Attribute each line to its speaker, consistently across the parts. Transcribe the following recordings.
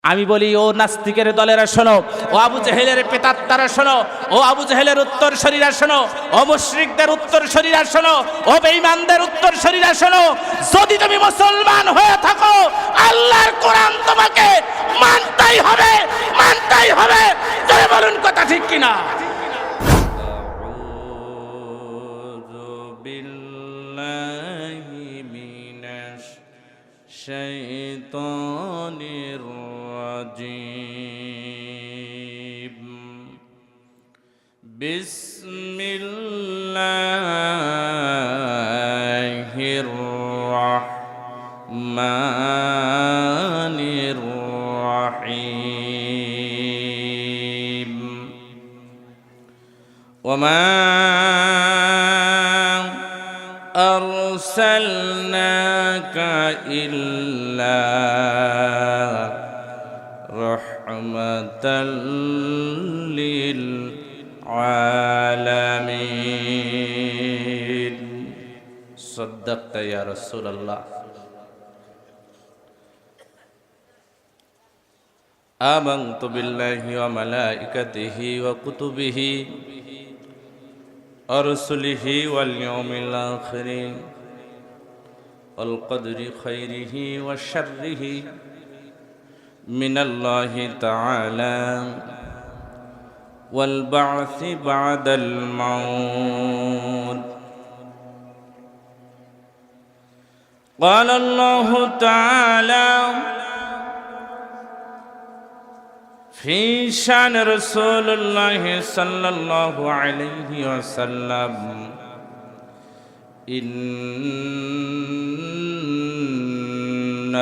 Speaker 1: আমি বলি, ও নাস্তিকের দলেরা শোনো, ও আবু জেহেলের পেতাত্তারা শোনো, ও আবু জেহেলের উত্তর শরীরা শোনো, ও মুশরিকদের উত্তর শরীরা শোনো, ও বেঈমানদের উত্তর শরীরা শোনো, যদি তুমি মুসলমান হয়ে থাকো আল্লাহর কোরআন তোমাকে মানতেই হবে, মানতেই হবে। জোরে বলুন কথা ঠিক কিনা? الشيطان الرجيم بسم الله الرحمن الرحيم وما أرسلناك إلا رحمة للعالمين صدقت يا رسول الله آمنت بالله وملائكته وكتبه ورسله واليوم الآخر والقدر خيره وشره من الله تعالى والبعث بعد الموت قال الله تعالى في شان رسول الله صلى الله عليه وسلم إن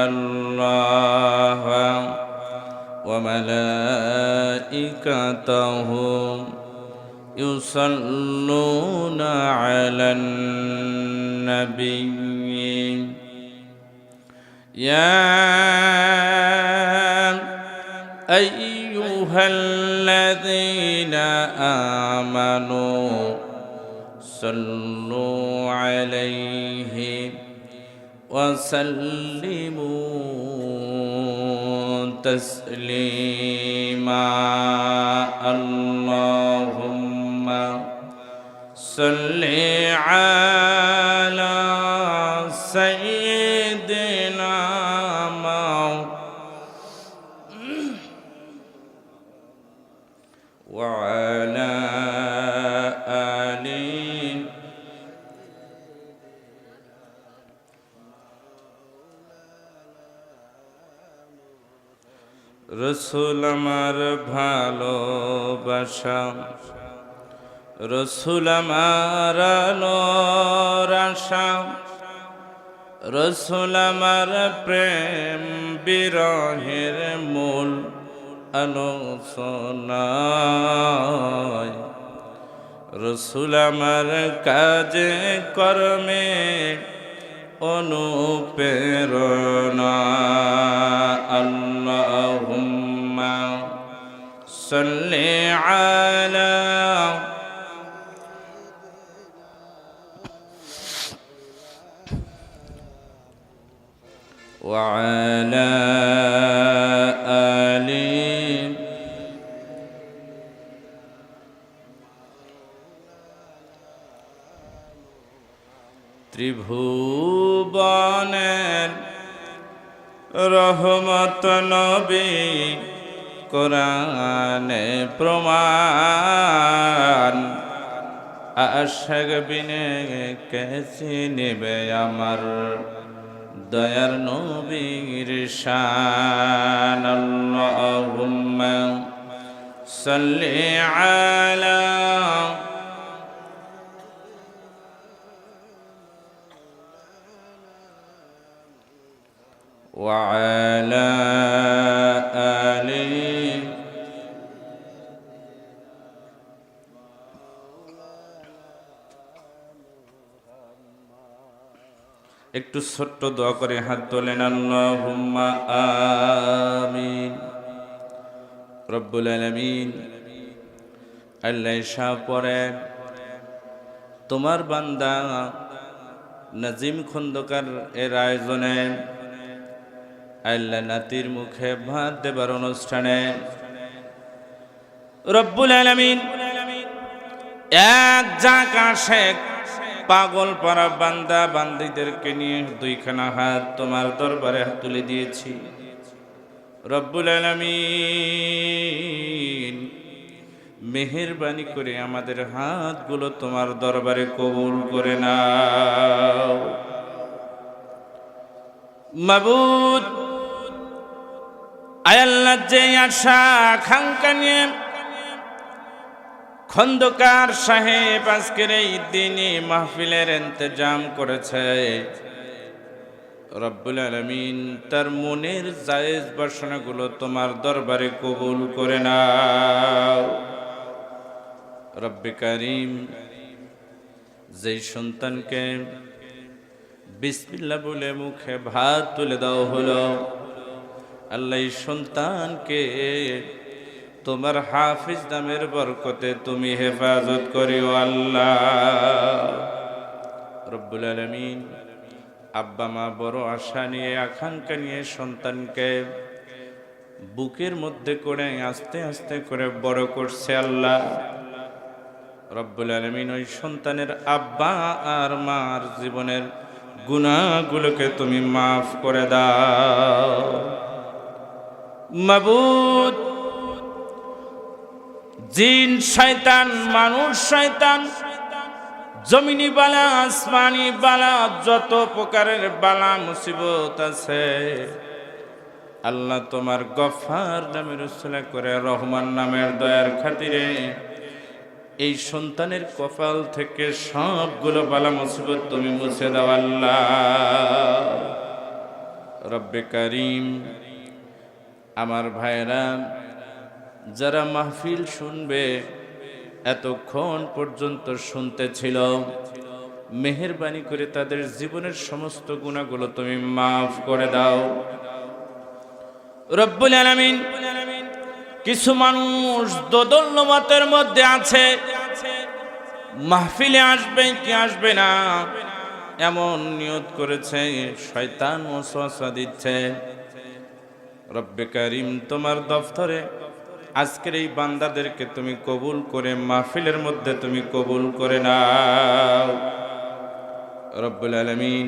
Speaker 1: الله وملائكته يصلون على النبي يا أيها الذين آمنوا صلوا عليه وسلموا تسليما اللهم صل على سيدنا وعلى آله রসুল আমার ভালোবাসা, রসুল আমার আলোর আশা, রসুল আমার প্রেম বিরহের মূল আলোচনায়, রসুল আমার কাজে কর্মে অনুপ্রেরণা আল্লাহুম্মা সাল্লি আলা ওয়া আলা আলি ত্রিভুবনের রহমত নবী কোরআনে প্রমাণ, আশাক বিনে কে চিনিবে আমার দয়ার নবীর শান আল্লাহুম্মা সাল্লি আলা وعلى آله একটু ছোট্ট দোয়া করে হাত তোলেন আল্লাহুম্মা আমিন। রব্বুল আলামিন আল্লাহ শাহ পরে তোমার বান্দা নাজিম খন্দকার এর আয়োজনে আল্লাহ নাতির মুখে ভাত দেবার অনুষ্ঠানে রব্বুল আলামিন এক ঝাঁক আশেক পাগল পারা বান্দা বান্দীদেরকে নিয়ে দুইখানা হাত তোমার দরবারে তুলে দিয়েছি। রব্বুল আলামিন মেহেরবানি করে আমাদের হাতগুলো তোমার দরবারে কবুল করে নাও। মাবুদ, আয় আল্লাহ, যে আশা আকাঙ্ক্ষা নিয়ে খন্দকার সাহেব আজকের এই দিনে মাহফিলের ইন্তজাম করেছে, রব্বুল আলামিন তার মনের জায়েজ বাসনাগুলো তোমার দরবারে কবুল করে নাও। রব্বে কারীম, যেই সন্তানকে বিসমিল্লাহ বলে মুখে ভাত তুলে দাও হলো, আল্লাহ এই সন্তানকে তোমার হাফিজ নামের বরকতে তুমি হেফাজত করিও আল্লাহ। রব্বুল আলামিন আব্বা মা বড় আশা নিয়ে আকাঙ্ক্ষা নিয়ে সন্তানকে বুকের মধ্যে করে আস্তে আস্তে করে বড় করছে আল্লাহ। রব্বুল আলামিন ওই সন্তানের আব্বা আর মার জীবনের গুনাহগুলোকে তুমি মাফ করে দাও। মাবুদ, জিন শয়তান মানুষ শয়তান জমিনি বালা আসমানি বালা যত প্রকারের বালা মুসিবত আছে আল্লাহ তোমার গফফার নামের উসিলা করে রহমান নামের দয়ার খাতিরে এই সন্তানের কপাল থেকে সবগুলো বালা মুসিবত তুমি মুছে দাও আল্লাহ। রব্বে কারীম, আমার ভাইরা যারা মাহফিল শুনবে এতক্ষণ পর্যন্ত শুনতে ছিল, মেহেরবানি করে তাদের জীবনের সমস্ত গুনাহগুলো তুমি মাফ করে দাও। রব্বুল আলামিন, কিছু মানুষ দোদুল্যমতের মধ্যে আছে, মাহফিলে আসবে কি আসবে না এমন নিয়ত করেছে, শয়তান ওয়াসওয়াসা দিচ্ছে। রব্বে কারীম, তোমার দফতরে আজকের এই বান্দাদেরকে তুমি কবুল করে মাহফিলের মধ্যে তুমি কবুল করে নাও। রব্বুল আলামিন,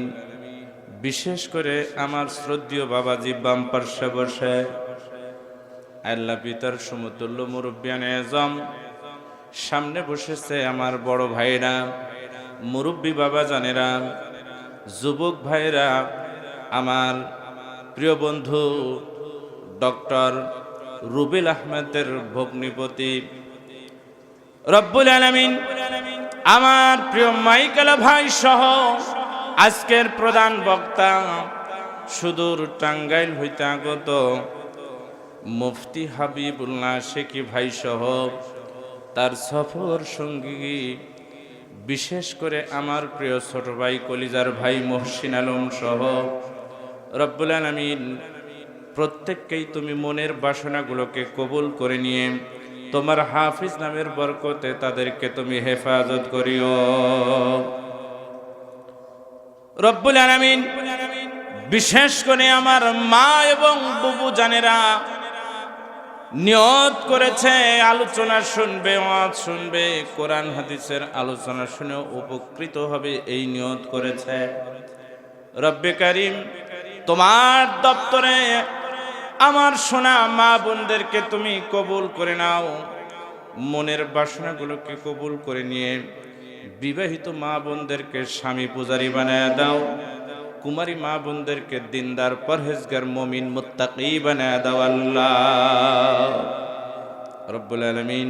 Speaker 1: বিশেষ করে আমার শ্রদ্ধেয় বাবাজি বাম পার্শ্বে বসে আল্লাহ পিতার সমতুল্য মুরব্বিয়ানে আজম, সামনে বসেছে আমার বড় ভাইরা, মুরব্বী বাবা জানেরা, যুবক ভাইরা, আমার প্রিয় বন্ধু ডক্টর রুবেল আহমেদের ভগ্নিপতি। রব্বুল আলামিন, আমার প্রিয় মাইকেল ভাই সহ আজকের প্রধান বক্তা সুদূর টাঙ্গাইল হইতে আগত মুফতি হাবিবুল্লাহ শেখি ভাই সহ তার সফর সঙ্গী, বিশেষ করে আমার প্রিয় ছোট ভাই কলিজার ভাই মহসিন আলম সহ রব্বুল আলামিন প্রত্যেককেই তুমি মনের বাসনাগুলোকে কবুল করে নিয়ে তোমার হাফিজ নামের বরকতে তাদেরকে তুমি হেফাজত করিও। রব্বুল আলামিন, বিশেষ করে আমার মা এবং বুবু জানেরা নিয়ত করেছে আলোচনা শুনবে, ওয়াজ শুনবে, কোরআন হাদিসের আলোচনা শুনে উপকৃত হবে, এই নিয়ত করেছে। রব্বে কারীম, তোমার দপ্তরে আমার সোনা মা বোনদেরকে তুমি কবুল করে নাও, মনের বাসনাগুলোকে কবুল করে নিয়ে বিবাহিত মা বোনদেরকে স্বামী পূজারী বানায় দাও, কুমারী মা বোনদেরকে দিনদার পরহেজগার মুমিন মুত্তাকি বানায় দাও আল্লাহ। রব্বুল আলামিন,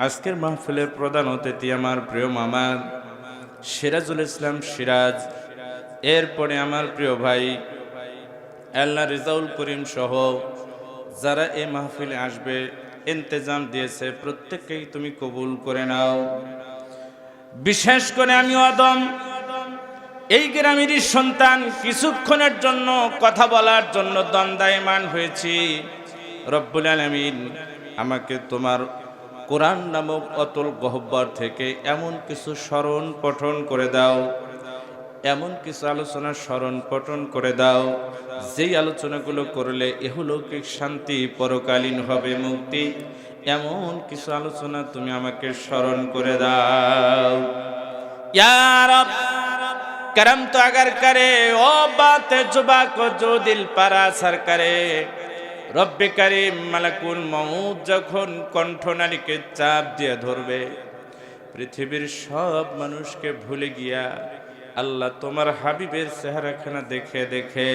Speaker 1: আজকের মাহফিলের প্রধান অতিথি আমার প্রিয় মামা সিরাজুল ইসলাম সিরাজ, এরপরে আমার প্রিয় ভাই আল্লাহ রেজাউল করিম সহ যারা এই মাহফিলে আসবে ইন্তজাম দিয়েছে, প্রত্যেককেই তুমি কবুল করে নাও। বিশেষ করে আমি আদম এই গ্রামেরই সন্তান, কিছুক্ষণের জন্য কথা বলার জন্য দণ্ডায়মান হয়েছি। রব্বুল আলামিন, আমাকে তোমার কোরআন নামক অতুল গহ্বর থেকে এমন কিছু স্মরণ পঠন করে দাও, এমন কিছু আলোচনা স্মরণ পঠন করে দাও যেই আলোচনাগুলো করলে ইহলৌকিক শান্তি, পরকালীন হবে মুক্তি। এমন কিছু আলোচনা তুমি আমাকে স্মরণ করে দাও ইয়া রব। करम तो अगर करे ओ बात जुबा को जो दिल पर असर करे। रब्बे करीम मलकुल मौत যখন কণ্ঠনালীকে চাপ দিয়ে ধরবে, পৃথিবীর সব মানুষকে ভুলে গিয়া আল্লাহ তোমার হাবিবের চেহারাখানা দেখে দেখে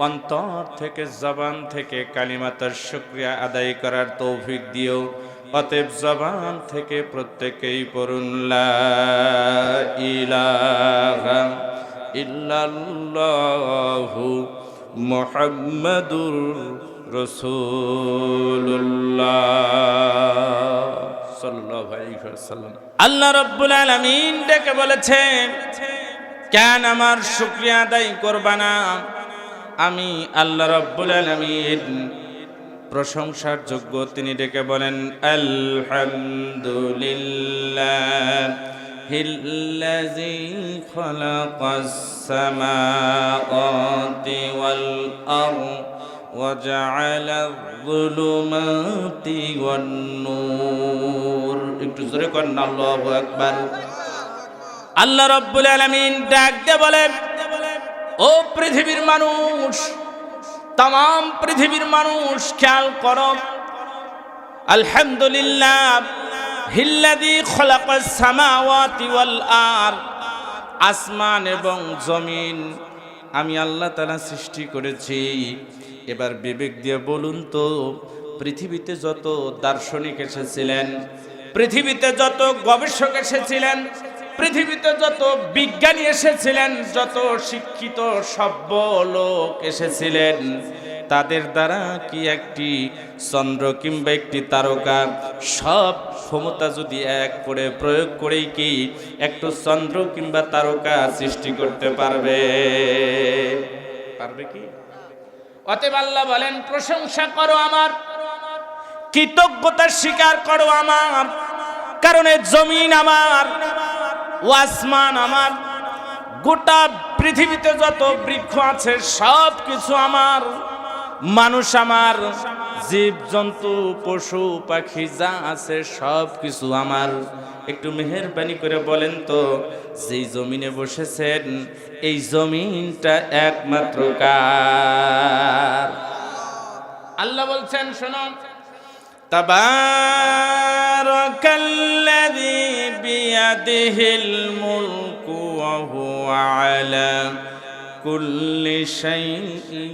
Speaker 1: অন্তর থেকে, জবান থেকে কালিমাতার শুকরিয়া আদায় করার তৌফিক দিও। অতএব জবান থেকে প্রত্যেকেই পড়ুন লা ইলাহা ইল্লাল্লাহু মুহাম্মাদুর রাসূলুল্লাহ সাল্লাল্লাহু আলাইহি ওয়াসাল্লাম। আল্লাহ রাব্বুল আলামিন ডেকে বলেছেন, কেন আমার শুকরিয়া আদায় করবা না? আমি আল্লাহ রাব্বুল আলামিন প্রশংসার যোগ্য। তিনি ডেকে বলেন, আলহামদুলিল্লাহিল্লাযী খালাকাস সামাওয়াতি ওয়াল আরদ ওয়া জাআলায যুলুমাতি ওয়ান নূর। একটু জোরে করেন আল্লাহু আকবার। আল্লাহ রাব্বুল আলামিন ডাক দিয়ে বলেন, ও পৃথিবীর মানুষ, তাম পৃথিবীর মানুষ খেয়াল করো, আলহামদুলিল্লাহ হিল্লাযী খালাকাস সামাওয়াতি ওয়াল আরদ, আসমান এবং জমিন আমি আল্লাহ তাআলা সৃষ্টি করেছি। এবার বিবেক দিয়ে বলুন তো, পৃথিবীতে যত দার্শনিক এসেছিলেন, পৃথিবীতে যত গবেষক এসেছিলেন, পৃথিবীতে যত বিজ্ঞানী এসেছিলেন, যত শিক্ষিত সভ্য লোক এসেছিলেন, তাদের দ্বারা কি একটি চন্দ্র কিংবা একটি তারকা সব ক্ষমতা যদি এক করে প্রয়োগ করেই কি একটু চন্দ্র কিংবা তারকা সৃষ্টি করতে পারবে? পারবে কি? অতএব আল্লাহ বলেন, প্রশংসা করো আমার, কৃতজ্ঞতা স্বীকার করো আমার, কারণ এই জমিন আমার, ও আসমান আমার, গোটা পৃথিবীতে যত বৃক্ষ আছে সব কিছু আমার, মানুষ আমার, জীব জন্তু পশু পাখি যা আছে সব কিছু আমার। একটু মেহেরবানি করে বলেন তো, যেই জমিনে বসেছেন এই জমিনটা একমাত্র কার? আল্লাহ বলছেন, শোনো, তাবারাকাল্লাযী বিয়াদিহিল মুলকু ওয়া হুয়া আলা কুল্লি শাইইন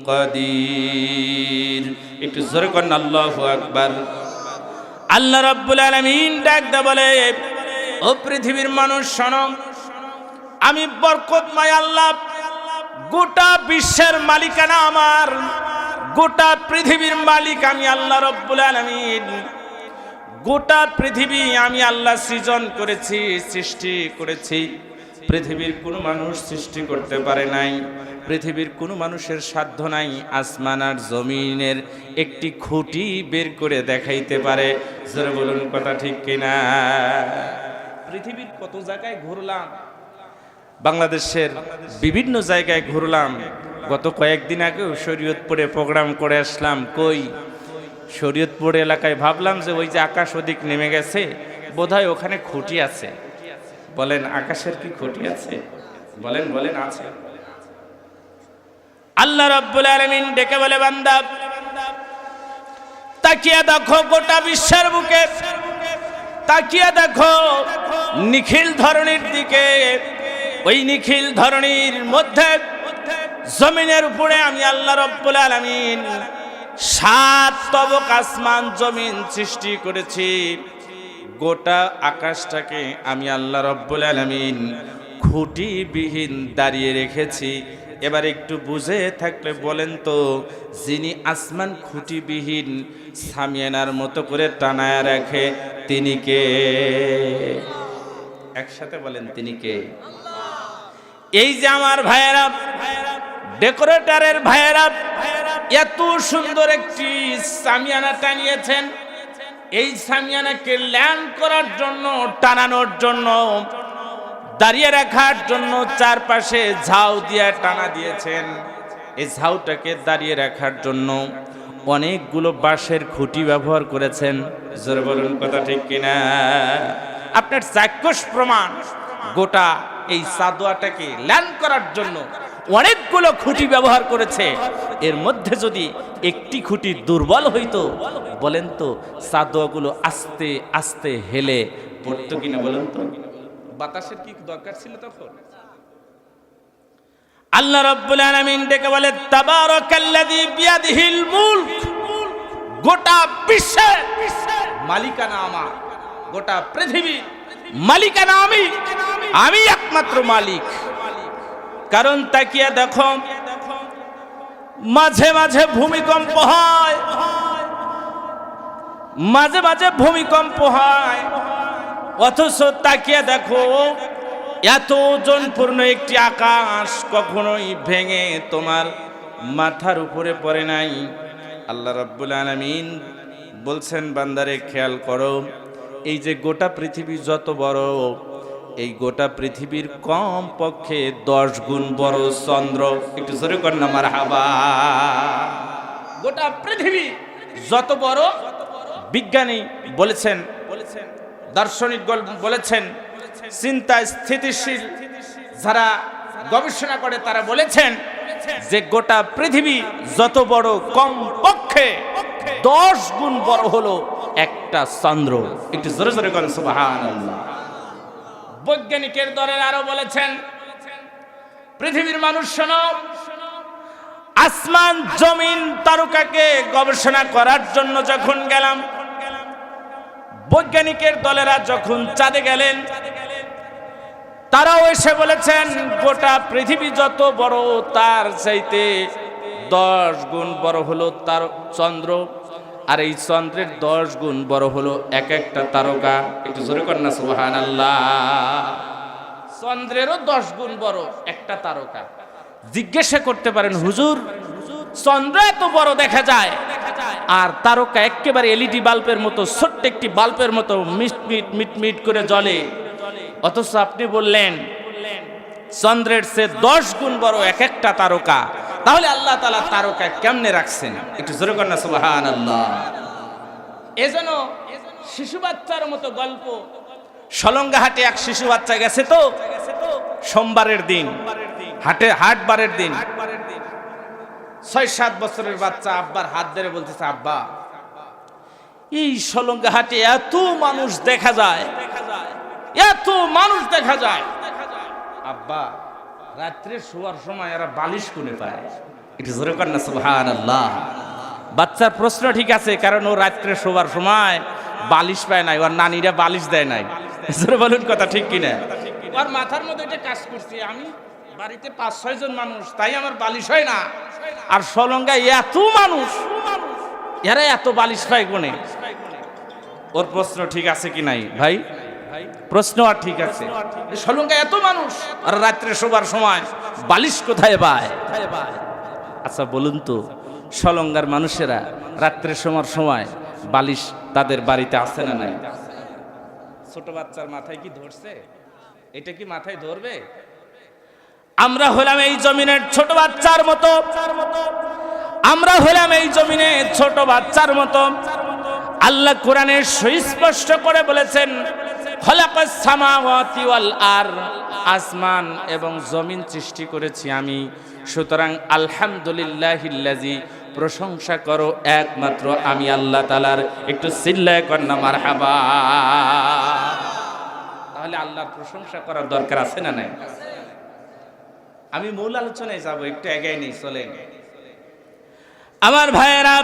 Speaker 1: কাদির। একটু জোরে করেন আল্লাহু আকবার। আল্লাহ রাব্বুল আলামিন ডাক দে বলে, ও পৃথিবীর মানুষ শোনো, আমি বরকতময় আল্লাহ, গোটা বিশ্বের মালিকানা আমার, গোটা পৃথিবীর মালিক আমি আল্লাহ রাব্বুল আলামিন। গোটা পৃথিবী আমি আল্লাহ সৃজন করেছি, সৃষ্টি করেছি। পৃথিবীর কোনো মানুষ সৃষ্টি করতে পারে নাই, পৃথিবীর কোনো মানুষের সাধ্য নাই আসমান আর জমিনের একটি খুঁটি বের করে দেখাইতে পারে। জোরে বলুন কথা ঠিক কিনা? পৃথিবীর কত জায়গায় ঘুরলাম, বাংলাদেশের বিভিন্ন জায়গায় ঘুরলাম। গত কয়েকদিন আগেও শরীয়তপুরে প্রোগ্রাম করে আসলাম। কই শরীয়তপুর এলাকায় ভাবলাম যে ওই যে আকাশ ওদিক নেমে গেছে, বোধহয় ওখানে খুঁটি আছে। বলেন আকাশের কি খুঁটি আছে? বলেন বলেন আছে। আল্লাহ রাব্বুল আলামিন ডেকে বলে, বান্দা তাকিয়ে দেখো গোটা বিশ্বের বুকে, তাকিয়ে দেখো নিখিল ধরণীর দিকে। ওই নিখিল ধরণীর মধ্যে জমিনের উপরে আমি আল্লাহ রাব্বুল আলামিন 7 তবক আসমান জমিন সৃষ্টি করেছি। গোটা আকাশটাকে আমি আল্লাহ রাব্বুল আলামিন খুঁটিবিহীন দাঁড়িয়ে রেখেছি। এবার একটু বুঝে থাকলে বলেন তো, যিনি আসমান খুঁটিবিহীন সামিয়ানার মতো করে টানায় রাখে তিনি কে? একসাথে বলেন, তিনি কে? এই যে আমার ভাইয়েরা, ডেকোরেটরের ভাইয়েরা এত সুন্দর একটি সামিয়ানা টানিয়েছেন। এই সামিয়ানাকে ল্যান্ড করার জন্য, টানানোর জন্য দাঁড়িয়ে রাখার জন্য চারপাশে ঝাউ দিয়ে টানা দিয়েছেন। এই ঝাউটাকে দাঁড়িয়ে রাখার জন্য অনেকগুলো বাঁশের খুঁটি ব্যবহার করেছেন। জোরে বলুন কথা ঠিক কিনা? আপনার চাক্ষুষ প্রমাণ, গোটা এই সাদোয়াটাকে ল্যান্ড করার জন্য অনেকগুলো খুঁটি ব্যবহার করেছে। এর মধ্যে যদি একটি খুঁটি দুর্বল হইতো, বলেন তো সাদোয়াগুলো আস্তে আস্তে হেলে পড়তো কিনা বলেন তো? বাতাসের কি দরকার ছিল তখন? আল্লাহ রাব্বুল আলামিন ডেকে বলে, তাবারাকাল্লাযী বিয়াদিহিল মুলক, গোটা বিশ্বের মালিকানা আমার, গোটা পৃথিবীর মালিকানা আমি একমাত্র মালিক। কারণ তাকিয়ে দেখো, মাঝে মাঝে ভূমিকম্প হয়, মাঝে মাঝে ভূমিকম্প হয়, অথচ তাকিয়ে দেখো এত ওজনপূর্ণ একটি আকাশ কখনোই ভেঙে তোমার মাথার উপরে পড়ে নাই। আল্লাহ রাব্বুল আলামিন বলছেন, বান্দারে খেয়াল করো, এই যে গোটা পৃথিবী যত বড়, এই গোটা পৃথিবীর কম পক্ষে 10 গুণ বড় চন্দ্র। একটু জোরে কর না মারহাবা। গোটা পৃথিবী যত বড়, বিজ্ঞানী বলেছেন, দার্শনিক বলেছেন, চিন্তা স্থিতিশীল যারা গবেষণা করে তারা বলেছেন যে গোটা পৃথিবী যত বড়, কম পক্ষে 10 গুণ বড় হলো একটা চন্দ্র। একটু জোরে জোরে করেন সুবহানাল্লাহ। বৈজ্ঞানিকের দলের আরো বলেছেন, পৃথিবীর মানুষ শোনো, আসমান জমিন তারকাকে গবেষণা করার জন্য যখন গেলাম, বৈজ্ঞানিকের দলেরা যখন চাঁদে গেলেন, তারাও এসে বলেছেন গোটা পৃথিবী যত বড় তার চাইতে 10 গুণ বড় হলো তার চন্দ্র, আর এই চন্দ্রের 10 গুণ বড় হলো এক একটা তারকা। একটু জোরে কর না সুবহানাল্লাহ। চন্দ্রেরও 10 গুণ বড় একটা তারকা। জিজ্ঞাসা করতে পারেন, হুজুর চন্দ্র এত বড় দেখা যায় আর তারকা একেবারে এলইডি বাল্বের মতো, ছোট্ট একটি বাল্বের মতো মিটমিট মিটমিট করে জ্বলে, অথচ আপনি বললেন চন্দ্রের চেয়ে 10 গুণ বড় এক একটা তারকা। তাহলে আল্লাহ তাআলা তারকা কেমনে রাখছেন? একটু জোরে কর না সুবহানাল্লাহ। এজন্য শিশু বাচ্চার মতো গল্প। সলঙ্গাহাটে এক শিশু বাচ্চা গেছে তো সোমবারের দিন, হাটবারের দিন, 6-7 বছরের বাচ্চা আব্বার হাত ধরে বলতেছে, আব্বা এই সলঙ্গাহাটে এত মানুষ দেখা যায়, এত মানুষ দেখা যায়, আব্বা রাত্রে শোয়ার সময় এরা বালিশ কোনে পায়? একটু জোরে কর না সুবহানাল্লাহ। বাচ্চার প্রশ্ন ঠিক আছে, কারণ ও রাত্রে শোয়ার সময় বালিশ পায় নাই, ওর নানিরা বালিশ দেয় নাই। জোরে বলুন কথা ঠিক কিনা? ওর মাথার মধ্যে এটা কাজ করছে, আমি বাড়িতে 5-6 জন মানুষ, তাই আমার বালিশ হয় না। আর সলঙ্গা এত মানুষ, এরা এত বালিশ পায় কোনে? ওর প্রশ্ন ঠিক আছে কি নাই ভাই? প্রশ্ন আর ঠিক আছে। সলঙ্গা এত মানুষ আর রাত্রে শোবার সময় বালিশ কোথায় পায়? আচ্ছা বলুন তো, সলঙ্গার মানুষেরা রাত্রে শোবার সময় বালিশ তাদের বাড়িতে আছে না নাই? ছোট বাচ্চার মাথায় কি ধরছে? এটা কি মাথায় ধরবে? আমরা হলাম এই জমিনের ছোট বাচ্চার মতো, আমরা হলাম এই জমিনে ছোট বাচ্চার মতো। আল্লাহ কোরআনে সুস্পষ্ট করে বলেছেন, খলাকাস সামাওয়াতি ওয়াল আরদ, আসমান এবং জমিন সৃষ্টি করেছি আমি। সুতরাং আলহামদুলিল্লাহিল্লাযী, প্রশংসা করো একমাত্র আমি আল্লাহ তাআলার। একটু চিল্লায় কর না মারহাবা। তাহলে আল্লাহর প্রশংসা করার দরকার আছে না নাই? আমি মূল আলোচনায় যাব, একটু এগিয়ে নেই, চলেন আমার ভাইয়েরা।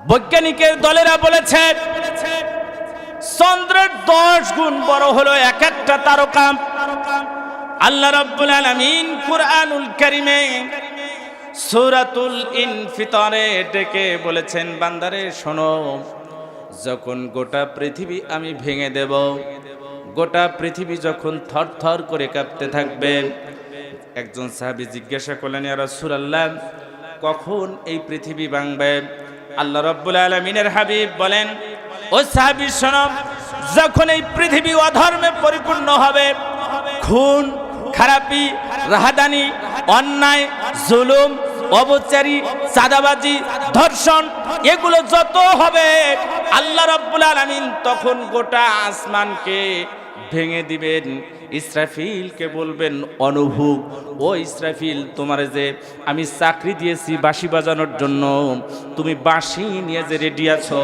Speaker 1: বৈজ্ঞানিকের দলেরা বলেছে চন্দ্রের 10 গুণ বড় হলো এক একটা তারকা। আল্লাহ রাব্বুল আলামিন কুরআনুল কারীমে সূরাতুল ইনফিতারে ডেকে বলেছেন, বান্দারে শোনো, যখন গোটা পৃথিবী আমি ভেঙে দেব, গোটা পৃথিবী যখন থরথর করে কাঁপতে থাকবে। একজন সাহাবী জিজ্ঞাসা করলেন, ইয়া রাসূলুল্লাহ, কখন এই পৃথিবী ভাঙবে? আল্লাহ রাব্বুল আলামিনের হাবিব বলেন, ও সাহাবী শোনো, যখন এই পৃথিবী অধর্মে পরিপূর্ণ হবে, খুন খারাপি রাহাদানি অন্যায় জুলুম অবচারী চাঁদাবাজি ধর্ষণ এগুলো যত হবে, আল্লাহ রাব্বুল আলামিন তখন গোটা আসমানকে ভেঙে দিবেন। ইসরাফিলকে বলবেন অনুভব, ও ইসরাফিল, তোমার যে আমি চাকরি দিয়েছি বাঁশি বাজানোর জন্য, তুমি বাঁশি নিয়ে যে রেডি আছো,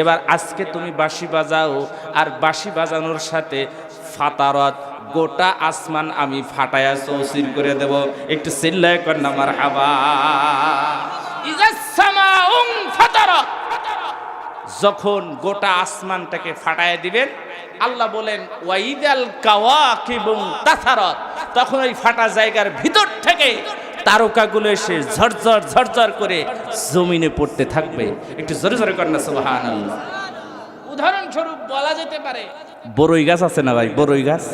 Speaker 1: এবার আজকে তুমি বাঁশি বাজাও। আর বাঁশি বাজানোর সাথে ফাতারত, গোটা আসমান আমি ফাটায়া চৌচির করে দেব। একটু চিল্লায় কর না মারহাবা। ইজাস সামাউন ফাতারত, যখন গোটা আসমানটাকে ফাটায় দিবেন, আল্লাহ বলেন ওয়াইদাল কাওয়াকিবুন তাসারাত, তখন ওই ফাটা জায়গার ভিতর থেকে তারকাগুলো এসে ঝরঝর ঝরঝর করে জমিনে পড়তে থাকবে। একটু জোরে জোরে কর না সুবহানাল্লাহ। উদাহরণস্বরূপ বলা যেতে পারে, বড়ই গাছ আছে না ভাই, বড়ই গাছ,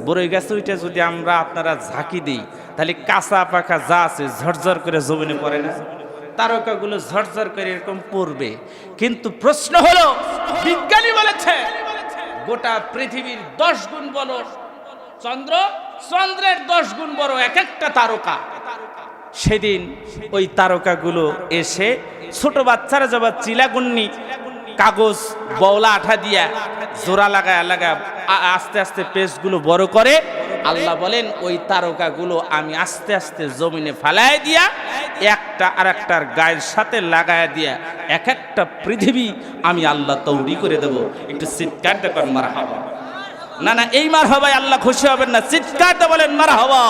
Speaker 1: বড়ই গাছ ওইটা যদি আমরা আপনারা ঝাঁকি দিই, তাহলে কাঁচা পাকা যা আছে ঝরঝর করে জমিনে পড়ে না? তারকাগুলো ঝরঝর করে এরকম পড়বে। কিন্তু প্রশ্ন হলো, বিজ্ঞানী বলেছে গোটা পৃথিবীর 10 গুণ বড় চন্দ্র, চন্দ্রের 10 গুণ বড় এক একটা তারকা। সেদিন ওই তারকাগুলো এসে ছোট বাচ্চারা যাবা চিলাগুন্নি কাগজ বওলা আঠা দিয়া জোড়া লাগায় লাগায় আস্তে আস্তে পেজগুলো বড় করে। আল্লাহ বলেন ওই তারকাগুলো আমি আস্তে আস্তে জমিনে ফালায় দিয়া একটা আর একটার গায়ের সাথে লাগায় দিয়া এক একটা পৃথিবী আমি আল্লাহ তৈরি করে দেব। একটু চিৎকার দিয়ে বলেন মারহাবা। না না, এই মারহাবায় আল্লাহ খুশি হবেন না, চিৎকার দিয়ে বলেন মারহাবা।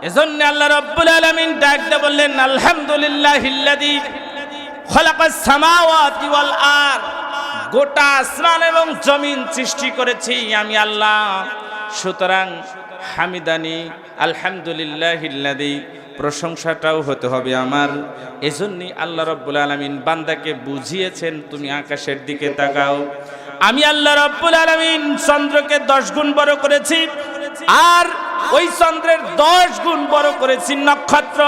Speaker 1: এজন্য আল্লাহ রাব্বুল আলামিন ডাক দিয়ে বললেন আলহামদুলিল্লাহিল্লাযী খালাকাস সামাওয়াতি ওয়াল আরদ, গোটা আসমান এবং জমিন সৃষ্টি করেছি আমি আল্লাহ। সুতরাং হামিদানি আলহামদুলিল্লাহিল্লাযী, প্রশংসাটাও হতে হবে আমার। এজন্যই আল্লাহ রাব্বুল আলামিন বান্দাকে বুঝিয়েছেন, তুমি আকাশের দিকে তাকাও। আমি আল্লাহ রাব্বুল আলামিন চন্দ্রকে 10 গুণ বড় করেছি, আর ওই চন্দ্রের 10 গুণ বড় করেছি নক্ষত্র।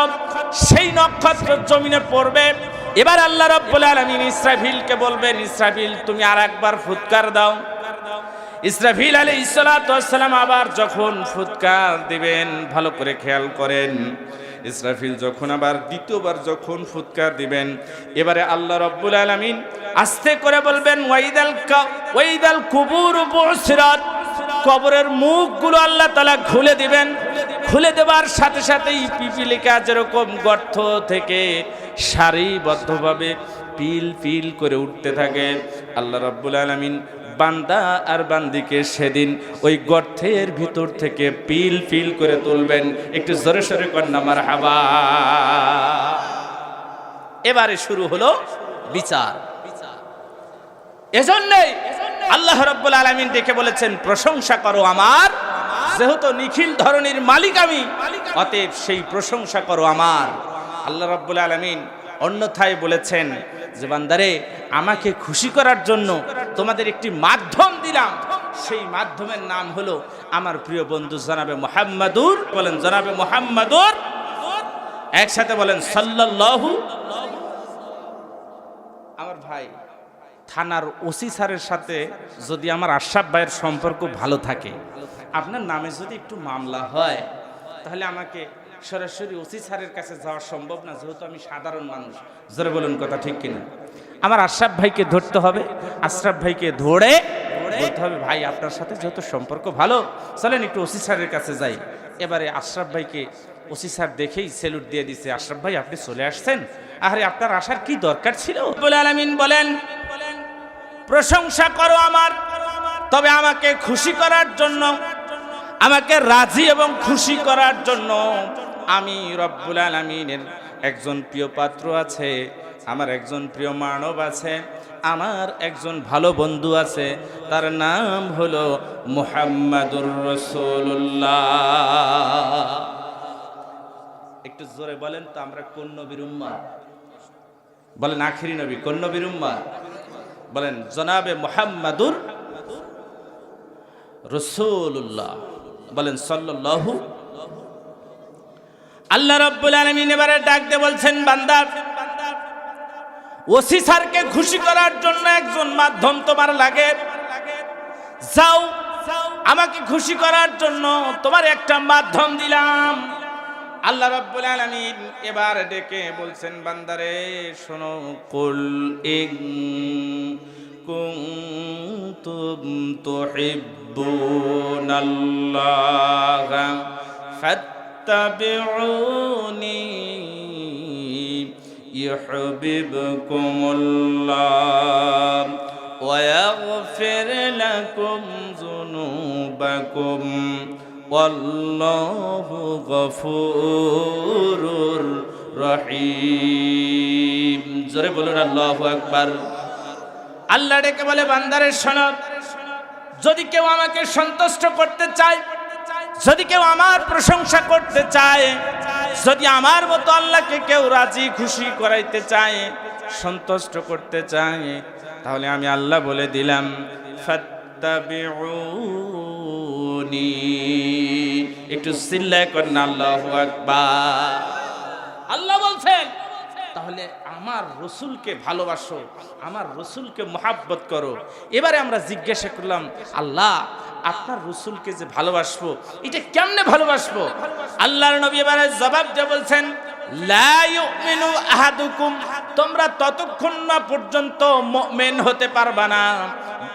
Speaker 1: সেই নক্ষত্র জমিনে পড়বে। এবার আল্লাহ রাব্বুল আলামিন ইসরাফিলকে বলবেন, ইসরাফিল তুমি আর একবার ফুৎকার দাও। ইসরাফিল আলাইহিস সালাতু ওয়াস সালাম আবার যখন ফুৎকার দিবেন, ভালো করে খেয়াল করেন, ইসরাফিল যখন আবার দ্বিতীয়বার যখন ফুৎকার দিবেন, এবারে আল্লাহ রাব্বুল আলামিন আস্তে করে বলবেন ওয়াইদাল কুবুর বুসরাত, কবরের মুখগুলো আল্লাহ তাআলা খুলে দিবেন। খুলে দেবার সাথে সাথেই পিপিলিকা যেরকম গর্ত থেকে সারিবদ্ধভাবে পিল পিল করে উঠতে থাকে, আল্লাহ রাব্বুল আলামিন বান্দা আর বান্দিকে সেদিন ওই গর্তের ভিতর থেকে পিল পিল করে তুলবেন। একটু জোরে সোরে কর না মারহাবা। এবারে শুরু হলো বিচার। এজন্যই আল্লাহ রাব্বুল আলামিন ডেকে বলেছেন প্রশংসা করো আমার, যেহেতু নিখিল ধরনের মালিক আমি, অতএব সেই প্রশংসা করো আমার। আল্লাহ রাব্বুল আলামিন অন্যথায় বলেছেন যে বান্দারে, আমাকে খুশি করার জন্য তোমাদের একটি মাধ্যম দিলাম, সেই মাধ্যমের নাম হলো আমার প্রিয় বন্ধু জনাবে মুহাম্মাদুর, বলেন জনাবে মুহাম্মাদুর, একসাথে বলেন সাল্লাল্লাহু। আমার ভাই থানার ওসি স্যারের সাথে যদি আমার আশরাফ ভাইয়ের সম্পর্ক ভালো থাকে, আপনার নামে যদি একটু মামলা হয়, তাহলে আমাকে সরাসরি ওসি স্যারের কাছে যাওয়া সম্ভব না, যেহেতু আমি সাধারণ মানুষ। জোরে বলুন কথা ঠিক কিনা? আমার আশরাফ ভাইকে ধরতে হবে, আশরাফ ভাইকে ধরে বলতে হবে ভাই আপনার সাথে যেহেতু সম্পর্ক ভালো, চলেন একটু ওসি স্যারের কাছে যাই। এবারে আশরাফ ভাইকে ওসি স্যার দেখেই স্যালুট দিয়ে দিছে, আশরাফ ভাই আপনি চলে আসছেন, আরে আপনার আসার কি দরকার ছিল? রব্বুল আলামিন বলেন প্রশংসা করো আমার, তবে আমাকে খুশি করার জন্য, আমাকে রাজি এবং খুশি করার জন্য আমি রব্বুল আলামিনের একজন প্রিয় পাত্র আছে, আমার একজন প্রিয় মানব আছে, আমার একজন ভালো বন্ধু আছে, তার নাম হলো মুহাম্মাদুর রাসূলুল্লাহ। একটু জোরে বলেন তো আমরা কোন নবীর উম্মত? বলেন আখিরি নবী কোন নবীর উম্মত? বলেন জনাবে মুহাম্মাদুর রাসূলুল্লাহ, বলেন সাল্লাল্লাহু। আল্লাহ রাব্বুল আলামিন এবারে ডাক দিয়ে বলছেন বান্দা, ওসি স্যারকে খুশি করার জন্য একজন মাধ্যম তোমার লাগে, যাও আমাকে খুশি করার জন্য তোমার একটা মাধ্যম দিলাম। আল্লাহ রাব্বুল আলামিন এবার ডেকে বলছেন, বান্দারে শোনো, কুল ইন কুনতুম তুহিব্বুনাল্লাহা ফাত্তাবিউনি ইউহিব্বুকুমুল্লাহ ওয়া ইয়াগফির লাকুম যুনুবাকুম ওয়াল্লাহু গফুরুর রহিম। জোরে বলুন আল্লাহু আকবার। আল্লাহ ডেকে বলে, বান্দারে শোনো, যদি কেউ আমাকে সন্তুষ্ট করতে চায়, যদি কেউ আমার প্রশংসা করতে চায়, যদি আমার মতো আল্লাহকে কেউ রাজি খুশি করাইতে চায়, সন্তুষ্ট করতে চায়, তাহলে আমি আল্লাহ বলে দিলাম, ফাত্তাবিউনি। একটু চিল্লায় করেন আল্লাহু আকবার। আল্লাহ বলছেন, তাহলে আমার রসুলকে ভালোবাসো, আমার রসুলকে মহাব্বত করো। এবারে আমরা জিজ্ঞাসা করলাম, আল্লাহ আপনার রসুলকে যে ভালোবাসবো, এটা কেমনে ভালোবাসবো? আল্লাহর নবী এবারে জবাব দিয়ে বলছেন, লা ইউমিনু আহাদুকুম, তোমরা ততক্ষণ না পর্যন্ত মুমিন হতে পারবা না,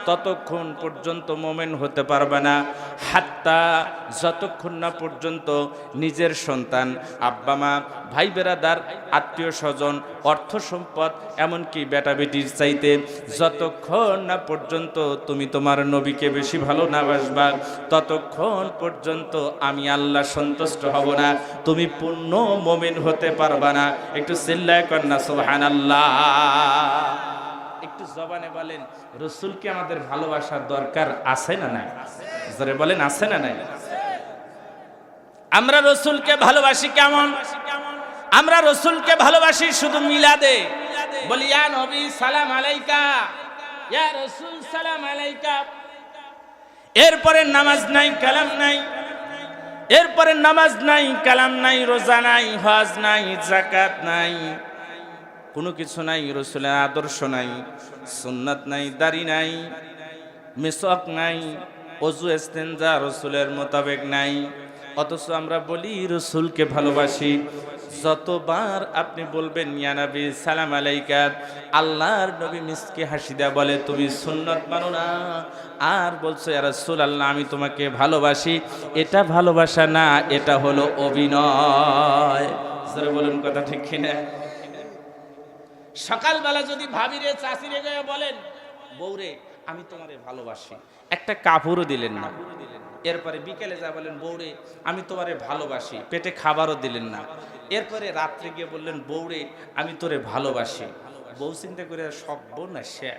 Speaker 1: ততক্ষণ পর্যন্ত মুমিন হতে পারবে না, হাত্তা, যতক্ষণ না পর্যন্ত নিজের সন্তান, আব্বা মা, ভাই বেরাদার, আত্মীয় স্বজন, অর্থ সম্পদ, এমনকি বেটা বেটির চাইতে যতক্ষণ না পর্যন্ত তুমি তোমার নবীকে বেশি ভালো না বাসবা, ততক্ষণ পর্যন্ত আমি আল্লাহ সন্তুষ্ট হব না, তুমি পূর্ণ মুমিন হতে পারবা না। একটু চিল্লায় কর না সুবহানাল্লাহ। একটু জবানে বলেন, রসুলকে আমাদের ভালোবাসার দরকার আছে না নাই? জোরে বলেন, আছে না নাই? আমরা রসুলকে ভালোবাসি কেমন? আমরা রসুলকে ভালোবাসি শুধু মিলাদে বলি, ইয়া নবী সালাম আলাইকা, ইয়া রাসূল সালাম আলাইকা। এরপরে নামাজ নাই, কালাম নাই, এরপরে নামাজ নাই, কালাম নাই, রোজা নাই, হজ নাই, যাকাত নাই, কোনো কিছু নাই, রসুলের আদর্শ নাই, সুন্নাত নাই, দাড়ি নাই, মিসওয়াক নাই, ওযু ইস্তেনজা রসুলের মোতাবেক নাই। অথচ আমরা বলি রসুলকে ভালোবাসি। যতবার আপনি বলবেন ইয়া নবী সালাম আলাইকা, আল্লাহর নবী মিসকে হাসি দেয়া বলে, তুমি সুন্নাত মানো না, আর বলছো ইয়া রাসূলুল্লাহ আমি তোমাকে ভালোবাসি। এটা ভালোবাসা না, এটা হলো অভিনয়। জোরে বলুন কথা ঠিক কিনা? সকালবেলা যদি ভাবিরে চাচিরে গিয়ে বলেন, বউরে আমি তোমারে ভালোবাসি, একটা কাপড়ও দিলেন না। এরপরে বিকেলে যা বলেন, বউরে আমি তোমারে ভালোবাসি, পেটে খাবারও দিলেন না। এরপরে রাত্রে গিয়ে বললেন, বউরে আমি তোরে ভালোবাসি। বউ চিন্তা করে, সব বউ না সে,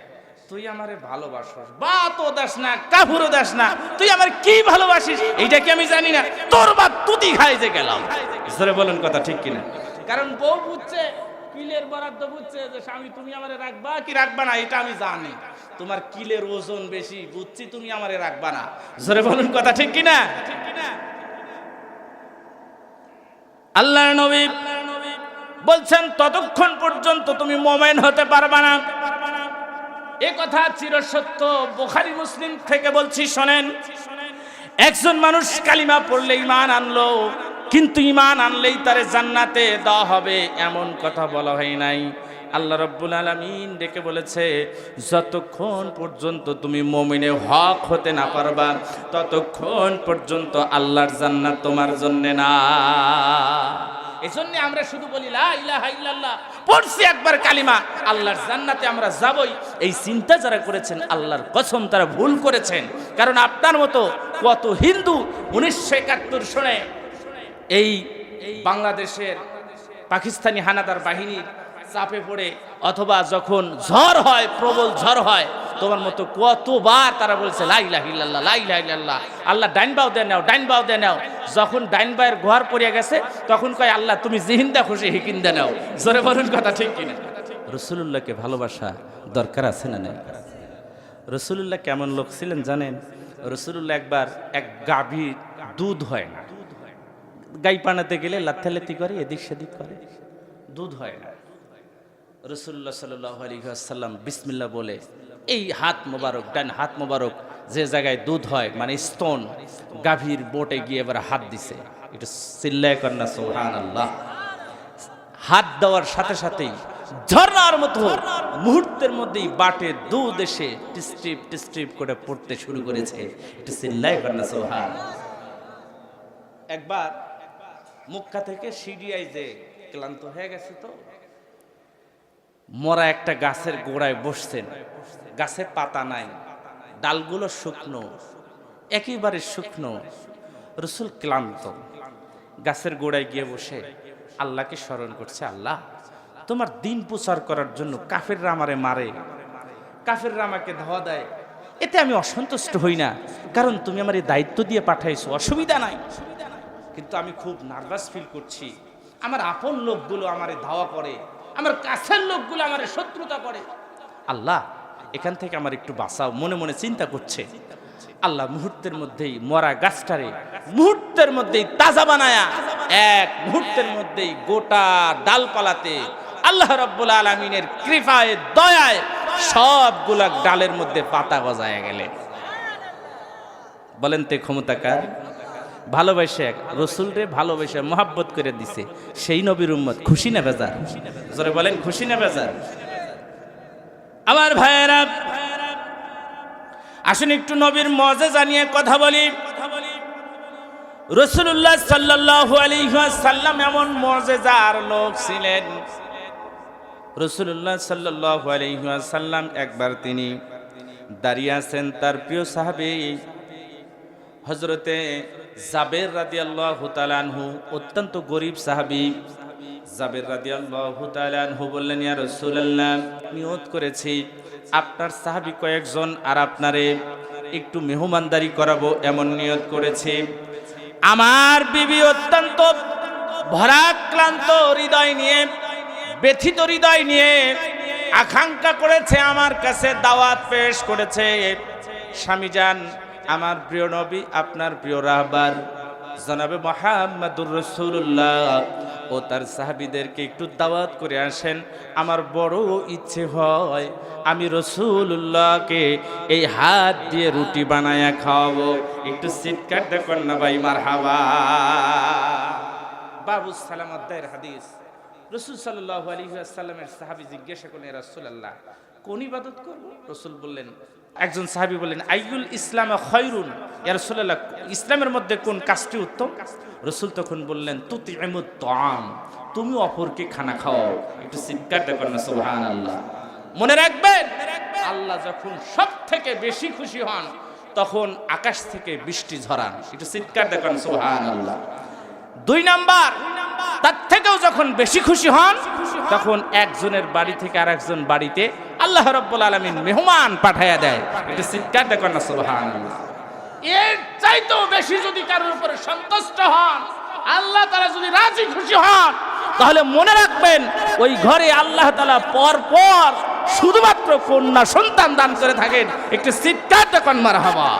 Speaker 1: তুই আমারে ভালোবাসিস, বা তো দাস না, কাপড়ও দাস না, তুই আমার কি ভালোবাসিস এইটা কি আমি জানি না? তোর বা তুতি খাই যে গেলাম। জোরে বলেন কথা ঠিক কিনা? কারণ বউ বুঝছে, কিলের বরাদ্দ বুঝছে যে স্বামী তুমি আমারে রাখবা কি রাখবা না এটা আমি জানি, তোমার কিলের ওজন বেশি, বুঝছি তুমি আমারে রাখবা না। জোরে বলুন কথা ঠিক কিনা? আল্লাহর নবী বলছেন, ততক্ষণ পর্যন্ত তুমি মুমিন হতে পারবা না। এ কথা চিরসত্য, বুখারী মুসলিম থেকে বলছি, শোনেন। একজন মানুষ কালিমা পড়লে ঈমান আনলো, কিন্তু ঈমান আনলেই তারে জান্নাতে দেওয়া হবে এমন কথা বলা হয় নাই। আল্লাহ রাব্বুল আলামিন ডেকে বলেছে, যতক্ষণ পর্যন্ত তুমি মুমিনে হক হতে না পারবা, ততক্ষণ পর্যন্ত আল্লাহর জান্নাত তোমার জন্য না। এজন্য আমরা শুধু বলি লা ইলাহা ইল্লাল্লাহ, পড়ছি একবার কালিমা, আল্লাহর জান্নাতে আমরা যাবই। এই চিন্তা যারা করেছেন, আল্লাহর কসম তারা ভুল করেছেন। কারণ আপনার মতো কত হিন্দু 1971 সনে এই বাংলাদেশের পাকিস্তানি হানাদার বাহিনীর চাপে পড়ে, অথবা যখন ঝড় হয়, প্রবল ঝড় হয়, তোমার মতো কতবার তারা বলছে লা ইলাহা ইল্লাল্লাহ, লা ইলাহা ইল্লাল্লাহ, আল্লাহ ডাইন বাও দে নাও, ডাইন বাও দে নাও। যখন ডাইন বায়ের ঘর পড়িয়া গেছে, তখন কয় আল্লাহ তুমি জিহিন্দা খুশি হিকিন্দা নাও। জোরে বলুন কথা ঠিক কিনা? রাসূলুল্লাহকে ভালোবাসা দরকার আছে না নাই? রাসূলুল্লাহ কেমন লোক ছিলেন জানেন? রাসূলুল্লাহ একবার এক গাভী দুধ হয় না, গাই পানাতে গেলে লাথালাথি করে, এদিক সেদিক করে, দুধ হয় না। রাসূলুল্লাহ সাল্লাল্লাহু আলাইহি ওয়াসাল্লাম বিসমিল্লাহ বলে এই হাত মোবারক, ডান হাত মোবারক যে জায়গায় দুধ হয় মানে স্তন, গাভীর বোটে গিয়ে এবার হাত দিছে। একটু চিল্লায় কন্যা সুবহানাল্লাহ। হাত দেওয়ার সাথে সাথেই ঝর্ণার মতো মুহূর্তের মধ্যেই বাটে দুধ এসে টিস্ট্রিপ টিস্ট্রিপ করে পড়তে শুরু করেছে। একটু চিল্লায় কন্যা সুবহানাল্লাহ। একবার মক্কা থেকে সিরিয়ায় যে ক্লান্ত হয়ে গেছে, তো মরা একটা গাছের গোড়ায় বসছেন, গাছে পাতা নাই, ডালগুলো শুকনো, একেবারে শুকনো। রাসূল ক্লান্ত, গাছের গোড়ায় গিয়ে বসে আল্লাহকে স্মরণ করছে, আল্লাহ তোমার দিন প্রচার করার জন্য কাফেররা আমারে মারে, কাফেররা আমাকে ধাওয়া দেয়, এতে আমি অসন্তুষ্ট হই না, কারণ তুমি আমার এই দায়িত্ব দিয়ে পাঠাইছো, অসুবিধা নাই, কিন্তু আমি খুব নার্ভাস ফিল করছি। আমার আপন লোকগুলো আমারে ধাওয়া করে, আমার কাছের লোকগুলো আমারে শত্রুতা করে, আল্লাহ এখান থেকে আমার একটু বাঁচাও। মনে মনে চিন্তা করছে। আল্লাহ মুহূর্তের মধ্যেই মরা গাছটারে মুহূর্তের মধ্যেই তাজা বানায়া এক মুহূর্তের মধ্যেই গোটা ডালপালাতে আল্লাহ রাব্বুল আলামিনের কৃপায় দয়ায় সবগুলা ডালের মধ্যে পাতা গজায় গেলে। বলেন তে ক্ষমতাকার। ভালোবাসে রসুলরে, ভালোবাসে মোহাব্বত করে দিছে সেই নবীর উম্মত। খুশি না বেজার? জোরে বলেন খুশি না বেজার? আমার ভাইয়েরা আসুন একটু নবীর মুজিজা নিয়ে কথা বলি। রাসূলুল্লাহ সাল্লাল্লাহু আলাইহি ওয়াসাল্লাম এমন মুজিজার লোক ছিলেন। রাসূলুল্লাহ সাল্লাল্লাহু আলাইহি ওয়াসাল্লাম একবার তিনি দাঁড়িয়ে আছেন, তার প্রিয় সাহাবী হযরতে জাবের রাদিয়াল্লাহু তাআলা আনহু, অত্যন্ত গরীব সাহাবী। জাবের রাদিয়াল্লাহু তাআলা আনহু বললেন, ইয়া রাসূলুল্লাহ নিয়ত করেছি আপনার সাহাবী কয়েকজন আর আপনারে একটু মেহমানদারি করাবো, এমন নিয়ত করেছি। আমার বিবি অত্যন্ত ভরাক্লান্ত হৃদয় নিয়ে, ব্যথিত হৃদয় নিয়ে আকাঙ্ক্ষা করেছে, আমার কাছে দাওয়াত পেশ করেছে, স্বামী যান আমার প্রিয় নবী আপনার প্রিয় রাহবার জনাবে মুহাম্মদুর রাসূলুল্লাহ ও তার সাহাবীদেরকে একটু দাওয়াত করে আসেন। আমার বড় ইচ্ছে হয় আমি রাসূলুল্লাহকে এই হাত দিয়ে রুটি বানায়া খাওয়াবো। একটু চিৎকার দেখুন না ভাই, মারহাবা। বাবু সালাম অধ্যায়ের হাদিস। রাসূল সাল্লাল্লাহু আলাইহি ওয়াসাল্লামের সাহাবী জিজ্ঞাসা করলেন, ইয়া রাসূলুল্লাহ কোন ইবাদত করব? রাসূল বললেন, একজন সাহাবী বললেন, আইয়ুল ইসলাম খায়রুন, ইয়া রাসূলুল্লাহ ইসলামের মধ্যে কোন কাজটি উত্তম? রাসূল তখন বললেন, তুতিমুত তাআম, তুমি অপরকে খানা খাওয়াও। একটু চিৎকার দেখুন না সুবহানাল্লাহ। মনে রাখবেন, আল্লাহ যখন সবথেকে বেশি খুশি হন তখন আকাশ থেকে বৃষ্টি ঝরান। একটু চিৎকার দেখুন সুবহানাল্লাহ। দুই নাম্বার, তার থেকেও যখন বেশি খুশি হন তখন একজনের বাড়ি থেকে আরেকজন বাড়িতে আল্লাহ রাব্বুল আলামিন মেহমান পাঠায়া দেয়। একটু চিৎকার দেখুন না সুবহানাল্লাহ। এর চাইতেও বেশি যদি কারোর উপরে সন্তুষ্ট হন, আল্লাহ তাআলা যদি রাজি খুশি হন, তাহলে মনে রাখবেন ওই ঘরে আল্লাহ তাআলা পর পর শুধুমাত্র কন্যা সন্তান দান করে থাকেন। একটু চিৎকার দেখুন মারহাবা।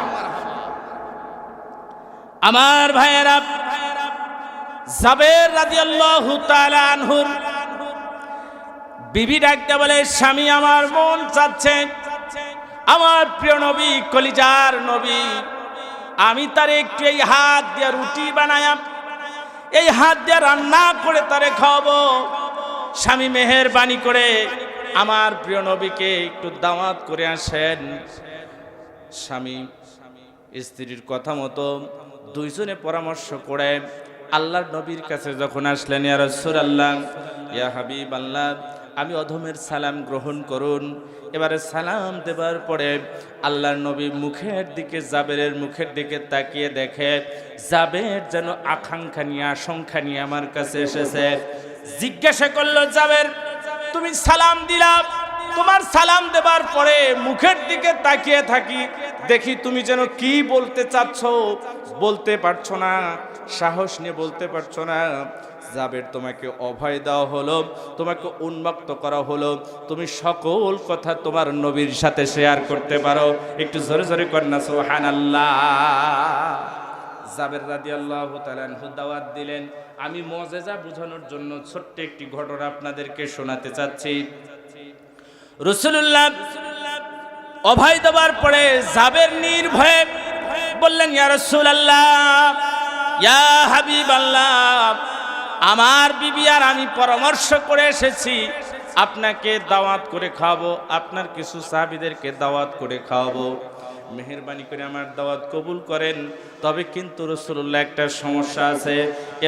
Speaker 1: আমার ভাইয়েরা, জাবের রাদিয়াল্লাহু তাআলা আনহুর বিবি ডাকতে বলে, স্বামী আমার মন চাচ্ছে আমার প্রিয় নবী, কলিজার নবী, আমি তারে একটু এই হাত দিয়ে রুটি বানায়া, এই হাত দিয়ে রান্না করে তারে খাওয়াবো। স্বামী মেহেরবানি করে আমার প্রিয় নবীকে একটু দাওয়াত করে আসেন। স্বামী স্ত্রীর কথা মতো দুইজনে পরামর্শ করে আল্লাহর নবীর কাছে যখন আসলেন, ইয়া রাসূলুল্লাহ, ইয়া হাবিবাল্লাহ, আমি অধমের সালাম গ্রহণ করুন। এবারে সালাম দেবার পরে আল্লাহর নবী মুখের দিকে, জাবেরের মুখের দিকে তাকিয়ে দেখে জাবের যেন আকাঙ্ক্ষা নিয়ে, আশঙ্কা নিয়ে আমার কাছে এসেছে। জিজ্ঞাসা করলো, জাবের তুমি সালাম দিলা, তোমার সালাম দেবার পরে মুখের দিকে তাকিয়ে থাকি, দেখি তুমি যেন কি বলতে চাচ্ছ, বলতে পারছো না, সাহস নিয়ে বলতে পারছো না। জাবের তোমাকে অভয় দেওয়া হলো, তোমাকে উন্মুক্ত করা হলো, তুমি সকল কথা তোমার নবীর সাথে শেয়ার করতে পারো। একটু জোরে জোরে কর না সুবহানাল্লাহ। জাবের রাদিয়াল্লাহু তাআলা আনহু দাওয়াত দিলেন। আমি মুজিজা বোঝানোর জন্য ছোট্ট একটি ঘটনা আপনাদেরকে শোনাতে চাচ্ছি। রাসূলুল্লাহ অভয় দেওয়ার পরে জাবের নির্ভয়ে বললেন, ইয়া রাসূলুল্লাহ, ইয়া হাবিবাল্লাহ, আমার বিবি আর আমি পরামর্শ করে এসেছি আপনাকে দাওয়াত করে খাওয়াবো, আপনার কিছু সাহাবীদেরকে দাওয়াত করে খাওয়াবো, মেহেরবানি করে আমার দাওয়াত কবুল করেন। তবে কিন্তু রাসূলুল্লাহ একটা সমস্যা আছে।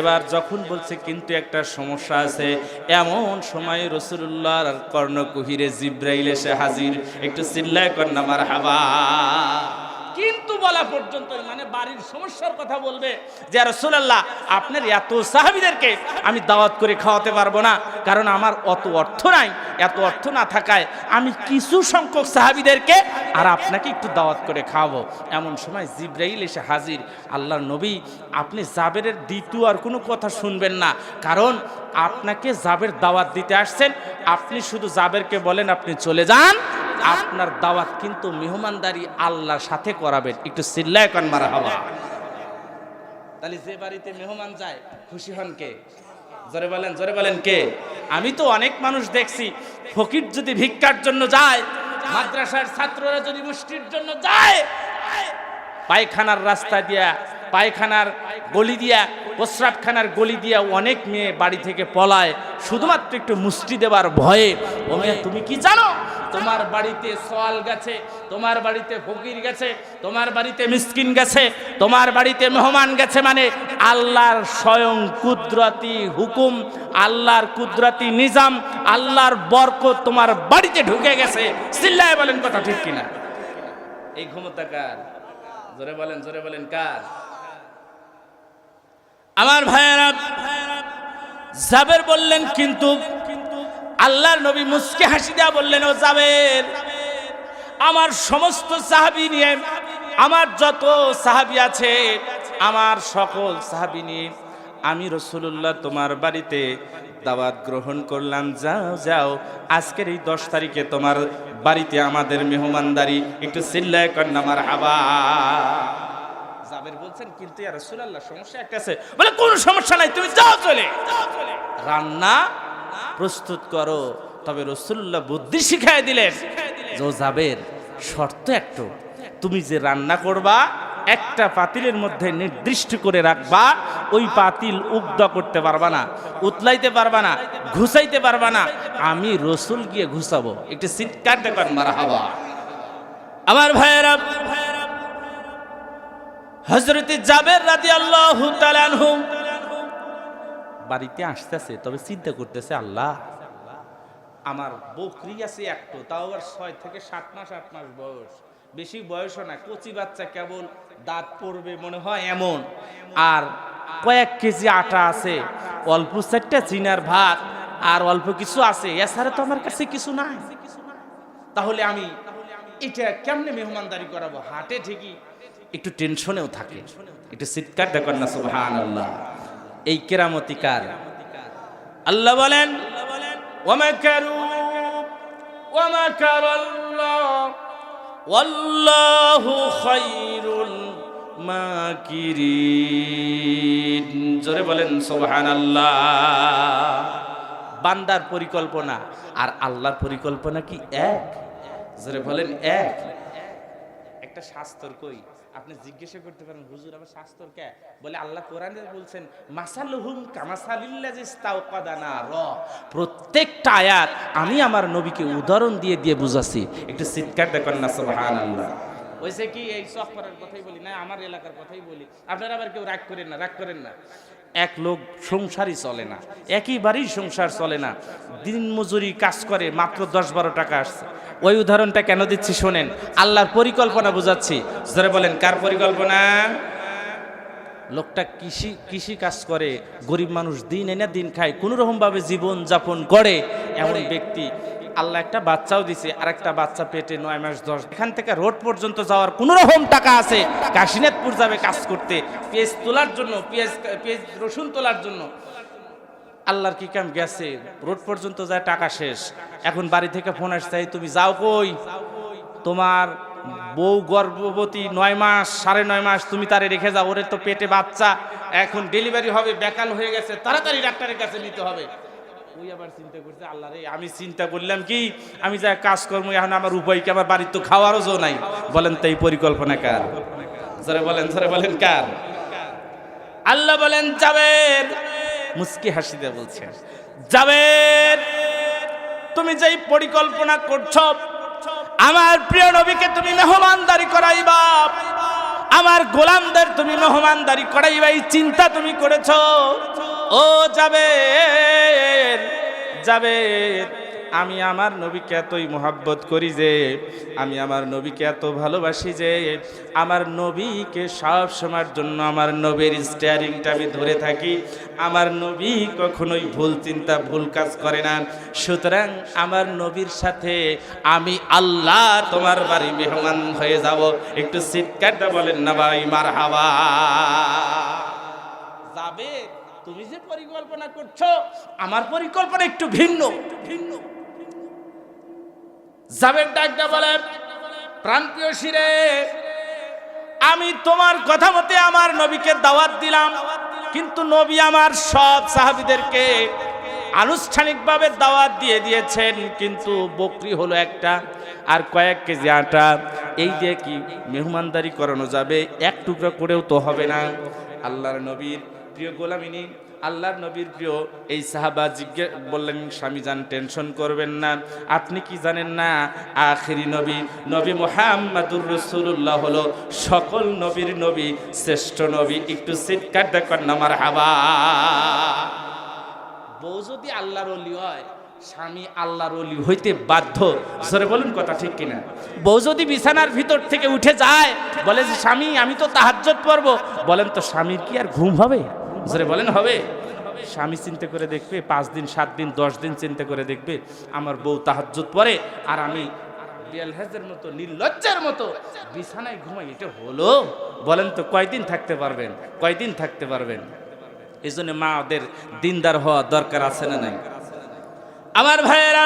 Speaker 1: এবার যখন বলছে কিন্তু একটা সমস্যা আছে, এমন সময় রাসূলুল্লাহর কর্ণকুহরে জিবরাইল এসে হাজির। একটু চিল্লায় করেন না মারহাবা। কিন্তু বলা পর্যন্ত মানে বাড়ির সমস্যার কথা বলবে যে রাসূলুল্লাহ আপনার এত সাহাবীদেরকে আমি দাওয়াত করে খাওয়াতে পারবো না, কারণ আমার অত অর্থ নাই। এত অর্থ না থাকায় আমি কিছু সংখ্যক সাহাবীদেরকে আর আপনাকে একটু দাওয়াত করে খাওয়াবো। এমন সময় জিবরাইল এসে হাজির। আল্লাহর নবী, আপনি জাবেরের দ্বিতীয় আর কোনো কথা শুনবেন না, কারণ আপনাকে জাবের দাওয়াত দিতে আসছেন। আপনি শুধু জাবেরকে বলেন আপনি চলে যান, আপনার দাওয়াত কিন্তু মেহমানদারি আল্লাহর সাথে করাবেন। একটু চিল্লায় কোন মারহাবা। তাহলে যে বাড়িতে মেহমান যায় খুশি হন কে? জোরে বলেন, জোরে বলেন কে? আমি তো অনেক মানুষ দেখছি, ফকির যদি ভিক্ষার জন্য যায়, মাদ্রাসার ছাত্ররা যদি মুষ্টির জন্য যায়, পায়খানার রাস্তা দিয়া, পায়খানার গলি দিয়া, প্রস্রাবখানার গলি দিয়া অনেক মেয়ে বাড়ি থেকে পলায় শুধুমাত্র একটু মুষ্টি দেবার ভয়ে। ও মেয়ে, তুমি কি জানো তোমার বাড়িতে সোয়াল গেছে, তোমার বাড়িতে ফকির গেছে, তোমার বাড়িতে মিসকিন গেছে, তোমার বাড়িতে মেহমান গেছে, মানে আল্লাহর স্বয়ং কুদরতি হুকুম, আল্লাহর কুদরতি নিজাম, আল্লাহর বরকত তোমার বাড়িতে ঢুকে গেছে। চিল্লায় বলেন কথা ঠিক কিনা? এই ক্ষমতা কার? জোরে বলেন, জোরে বলেন কার? আমার ভাইয়েরা, জাবের বললেন কিন্তু আল্লাহর নবী মুস্কি হাসি দেয়া বললেন, ও জাবের, আমার সমস্ত সাহাবী নিয়ে, আমার যত সাহাবী আছে, আমার সকল সাহাবী নিয়ে আমি রাসূলুল্লাহ তোমার বাড়িতে দাওয়াত গ্রহণ করলাম। যাও যাও, আজকের এই 10 তারিখে তোমার বাড়িতে আমাদের মেহমানদারি। একটু চিল্লায় কন্যা মারহাবা। জাবের বলছেন কিন্তু ইয়া রাসূলুল্লাহ সমস্যা একটা আছে। বলে কোনো সমস্যা নাই, তুমি যাও, চলে রান্না প্রস্তুত করো। তবে রাসূলুল্লাহ বুদ্ধি শিখায় দিলেন, যে জাবের, শর্ত একটু, তুমি যে রান্না করবা একটা পাতিলের মধ্যে নির্দিষ্ট করে রাখবা, ওই পাতিল উগ্ধ করতে পারবা না, উতলাইতে পারবা না, ঘুষাইতে পারবা না, আমি রাসূল গিয়ে ঘুষাবো। একটু চিৎকার দেন মারহাবা। আমার ভাইয়েরা, হযরত জাবের রাদিয়াল্লাহু তাআলা আনহু বাড়িতে আসতেছে, তবে চিন্তা করতেছে, আল্লাহ, আমার বকরি আছে একটু, তাও আবার 6 থেকে 7 মাস 8 মাস বয়স, বেশি বয়সও না, কচি বাচ্চা, কেবল দাঁত পড়বে মনে হয় এমন, আর কয়েক কেজি আটা আছে, অল্প 4টা চিনার ভাত, আর অল্প কিছু আছে, এছাড়া তো আমার কাছে কিছু নাই। তাহলে আমি এটা কেমনে মেহমানদারি করাবো? হাটে ঠিকই, একটু টেনশনেও থাকে। একটু চিৎকার দেখেন না সুবহানাল্লাহ। এই কেরামতি কার? আল্লাহ বলেন, ওয়ামাকারু ওয়ামাকারাল্লাহ ওয়াল্লাহু খায়রুল মাকিরিন। জোরে বলেন সুবহানাল্লাহ। বান্দার পরিকল্পনা আর আল্লাহর পরিকল্পনা কি এক? জোরে বলেন এক। একটা শাস্ত্র কই, আপনি জিজ্ঞাসা করতে পারেন, হুজুর আমার শাস্ত্র কে? বলে আল্লাহ কোরআনে বলছেন, মাসালুহুম কামাসালিল্লাযী ইস্তাওকাদা নারা। প্রত্যেকটা আয়াত আমি আমার নবীকে উদাহরণ দিয়ে দিয়ে বুঝাছি। একটু চিৎকার দেখেন না সুবহানাল্লাহ। ওইসে কি এই সফরের কথাই বলি না, আমার এলাকার কথাই বলি, আপনারা আবার কেউ রাগ করেন না, রাগ করেন না। এক লোক সংসারই চলে না, একেবারেই সংসার চলে না, দিন মজুরি কাজ করে, মাত্র 10-12 টাকা আসছে। ওই উদাহরণটা কেন দিচ্ছি শোনেন, আল্লাহর পরিকল্পনা বোঝাচ্ছি। জোরে বলেন কার পরিকল্পনা? লোকটা কৃষি কাজ করে, গরিব মানুষ, দিন এনে দিন খায়, কোনো রকম ভাবে জীবন যাপন করে, এমন ব্যক্তি আল্লাহ একটা বাচ্চাও দিছে, আর একটা বাচ্চা পেটে 9 মাস 10। এখান থেকে রোড পর্যন্ত যাওয়ার কোনো রকম টাকা আছে, কাশীনাথপুর যাবে কাজ করতে, পেঁয়াজ তোলার জন্য, পেঁয়াজ রসুন তোলার জন্য। আল্লাহর কি কাম গেছে, রোড পর্যন্ত যায়, টাকা শেষ। এখন বাড়ি থেকে ফোন আসছে, তুমি যাও কই? তোমার বউ গর্ভবতী 9 মাস 9.5 মাস, তুমি তারে রেখে যাও, ওরে তো পেটে বাচ্চা, এখন ডেলিভারি হবে, বেকাল হয়ে গেছে, তাড়াতাড়ি ডাক্তারের কাছে নিতে হবে। ওই আবার চিন্তা করছে, আল্লাহ রে, আমি চিন্তা করলাম কি, আমি যা কাজকর্ম, এখন আমার উপায় কি, আমার বাড়ির তো খাওয়ারও জো নাই। বলেন তো এই পরিকল্পনা কার? জোরে বলেন কার? আল্লাহ বলেন, জাবের, মুস্কি হাসি দিয়ে বলছেন, জাবের, তুমি যেই পরিকল্পনা করছো আমার প্রিয় নবীকে তুমি মেহমানদারি করাইবা, আমার গোলামদের তুমি মেহমানদারি করাইবা, এই চিন্তা তুমি করেছো। ও জাবের, জাবের, আমি আমার নবীকে এতই মোহাব্বত করি যে, আমি আমার নবীকে এত ভালোবাসি যে, আমার নবীকে সব সময়ের জন্য আমার নবীর স্টিয়ারিংটা আমি ধরে থাকি। আমার নবী কখনোই ভুল চিন্তা ভুল কাজ করে না। সুতরাং আমার নবীর সাথে আমি আল্লাহ তোমার বাড়ি মেহমান হয়ে যাব। একটু চিৎকারটা বলেন না ভাই, মারহাবা। যাবে, তুমি যে পরিকল্পনা করছো আমার পরিকল্পনা একটু ভিন্ন। জাবের ডাকটা বলে, প্রাণপ্রিয় শিরে, আমি তোমার কথা মতে আমার নবীকে দাওয়াত দিলাম, কিন্তু নবী আমার সব সাহাবীদেরকে আনুষ্ঠানিকভাবে দাওয়াত দিয়ে দিয়েছেন, কিন্তু বকরি হলো একটা আর কয়েক কেজি আটা, এই দিয়ে কি মেহমানদারি করানো যাবে? এক টুকরা করেও তো হবে না। আল্লাহর নবীর প্রিয় গোলামিনী, আল্লাহর নবীর প্রিয় এই সাহাবা বললেন, স্বামী যান, টেনশন করবেন না, আপনি কি জানেন না আখিরি নবী নবী মুহাম্মাদুর রাসূলুল্লাহ হলো সকল নবীর নবী, শ্রেষ্ঠ নবী। একটু চিৎকার দেন না মারহাবা। বউ যদি আল্লাহর ওলি হয়, স্বামী আল্লাহর ওলি হইতে বাধ্য। জোরে বলুন কথা ঠিক কিনা? বউ যদি বিছানার ভিতর থেকে উঠে যায়, বলে যে স্বামী আমি তো তাহাজ্জুদ পড়ব, বলেন তো স্বামীর কি আর ঘুম হবে? জোরে বলেন হবে? স্বামী চিন্তা করে দেখবে, 5 দিন 7 দিন 10 দিন চিন্তা করে দেখবে, আমার বউ তাহাজ্জুদ পড়ে আর আমি বেলহেজের মতো নির্লজ্জার মতো বিছানায় ঘুমাই, এটা হলো? বলেন তো কয়দিন থাকতে পারবেন? কয়দিন থাকতে পারবেন? এই জন্য মা ওদের দিনদার হওয়া দরকার আছে না নাই? আমার ভাইয়েরা,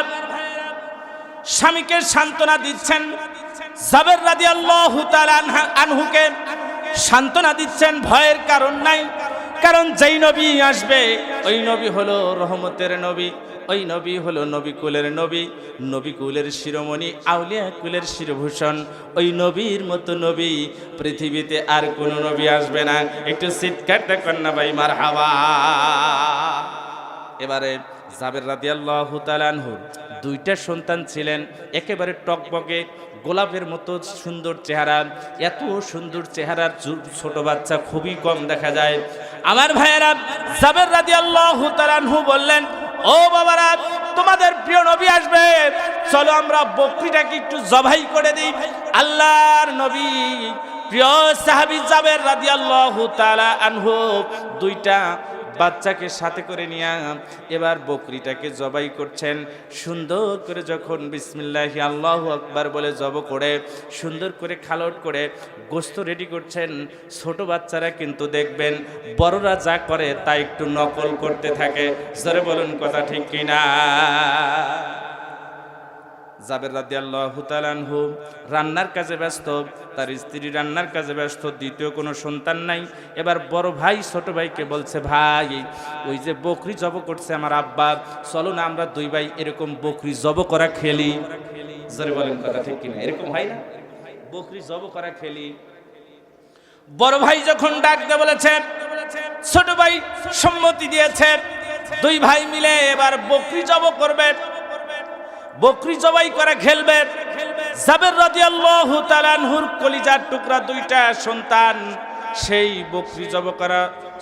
Speaker 1: স্বামীকে সান্ত্বনা দিচ্ছেন, জাবের রাদিয়াল্লাহু তাআলা আনহুকে সান্ত্বনা দিচ্ছেন, ভয়ের কারণ নাই। কারণ যেই নবী আসবে ওই নবী হলো রহমতের নবী, ওই নবী হলো নবী কুলের নবী, নবী কুলের শিরোমণি, আউলিয়া কুলের শিরভূষণ। ওই নবীর মতো নবী পৃথিবীতে আর কোনো নবী আসবে না। একটু চিৎকারটা কর না ভাই, মারহাবা। এবারে জাবের রাদিয়াল্লাহু তাআলা আনহুর 2টা সন্তান ছিলেন, একেবারে টকবকে গোলাপের মতো সুন্দর চেহারা। এত সুন্দর চেহারার ছোট বাচ্চা খুবই কম দেখা যায়। আমার ভাইয়েরা, জাবের রাদিয়াল্লাহু তাআলা আনহু বললেন, ও বাবারা, তোমাদের প্রিয় নবী আসবে, চলো আমরা বকরিটাকে একটু জবাই করে দিই। আল্লাহর নবী প্রিয় সাহাবী জাবের রাদিয়াল্লাহু তাআলা আনহু 2টা বাচ্চাকে সাথে করে নিয়ে এবার বকরিটাকে জবাই করছেন। সুন্দর করে যখন বিসমিল্লাহি আল্লাহু আকবার বলে জব করে সুন্দর করে খালট করে গোশত রেডি করছেন, ছোট বাচ্চারা কিন্তু দেখবেন বড়রা যা করে তা একটু নকল করতে থাকে। জোরে বলুন কথা ঠিক কিনা? জাবের রাদিয়াল্লাহু তাআলা আনহু রান্নার কাজে ব্যস্ত, তার স্ত্রী রান্নার কাজে ব্যস্ত, দ্বিতীয় কোনো সন্তান নাই। এবার বড় ভাই ছোট ভাইকে বলছে, ভাই ওই যে বকরি জব করছে আমার আব্বা, চলো না আমরা 2 ভাই এরকম বকরি জব করা খেলি। জোরে বলেন কথা ঠিক কিনা? এরকম হয় না, বকরি জব করা খেলি। বড় ভাই যখন ডাক দিয়ে বলেছে, ছোট ভাই সম্মতি দিয়েছে, 2 ভাই মিলে এবার বকরি জব করবে, বকরি জবাই করে খেলবে। জাবের রাদিয়াল্লাহু তাআলা আনহুর কলিজার টুকরা 2টা সন্তান সেই বকরি জব করা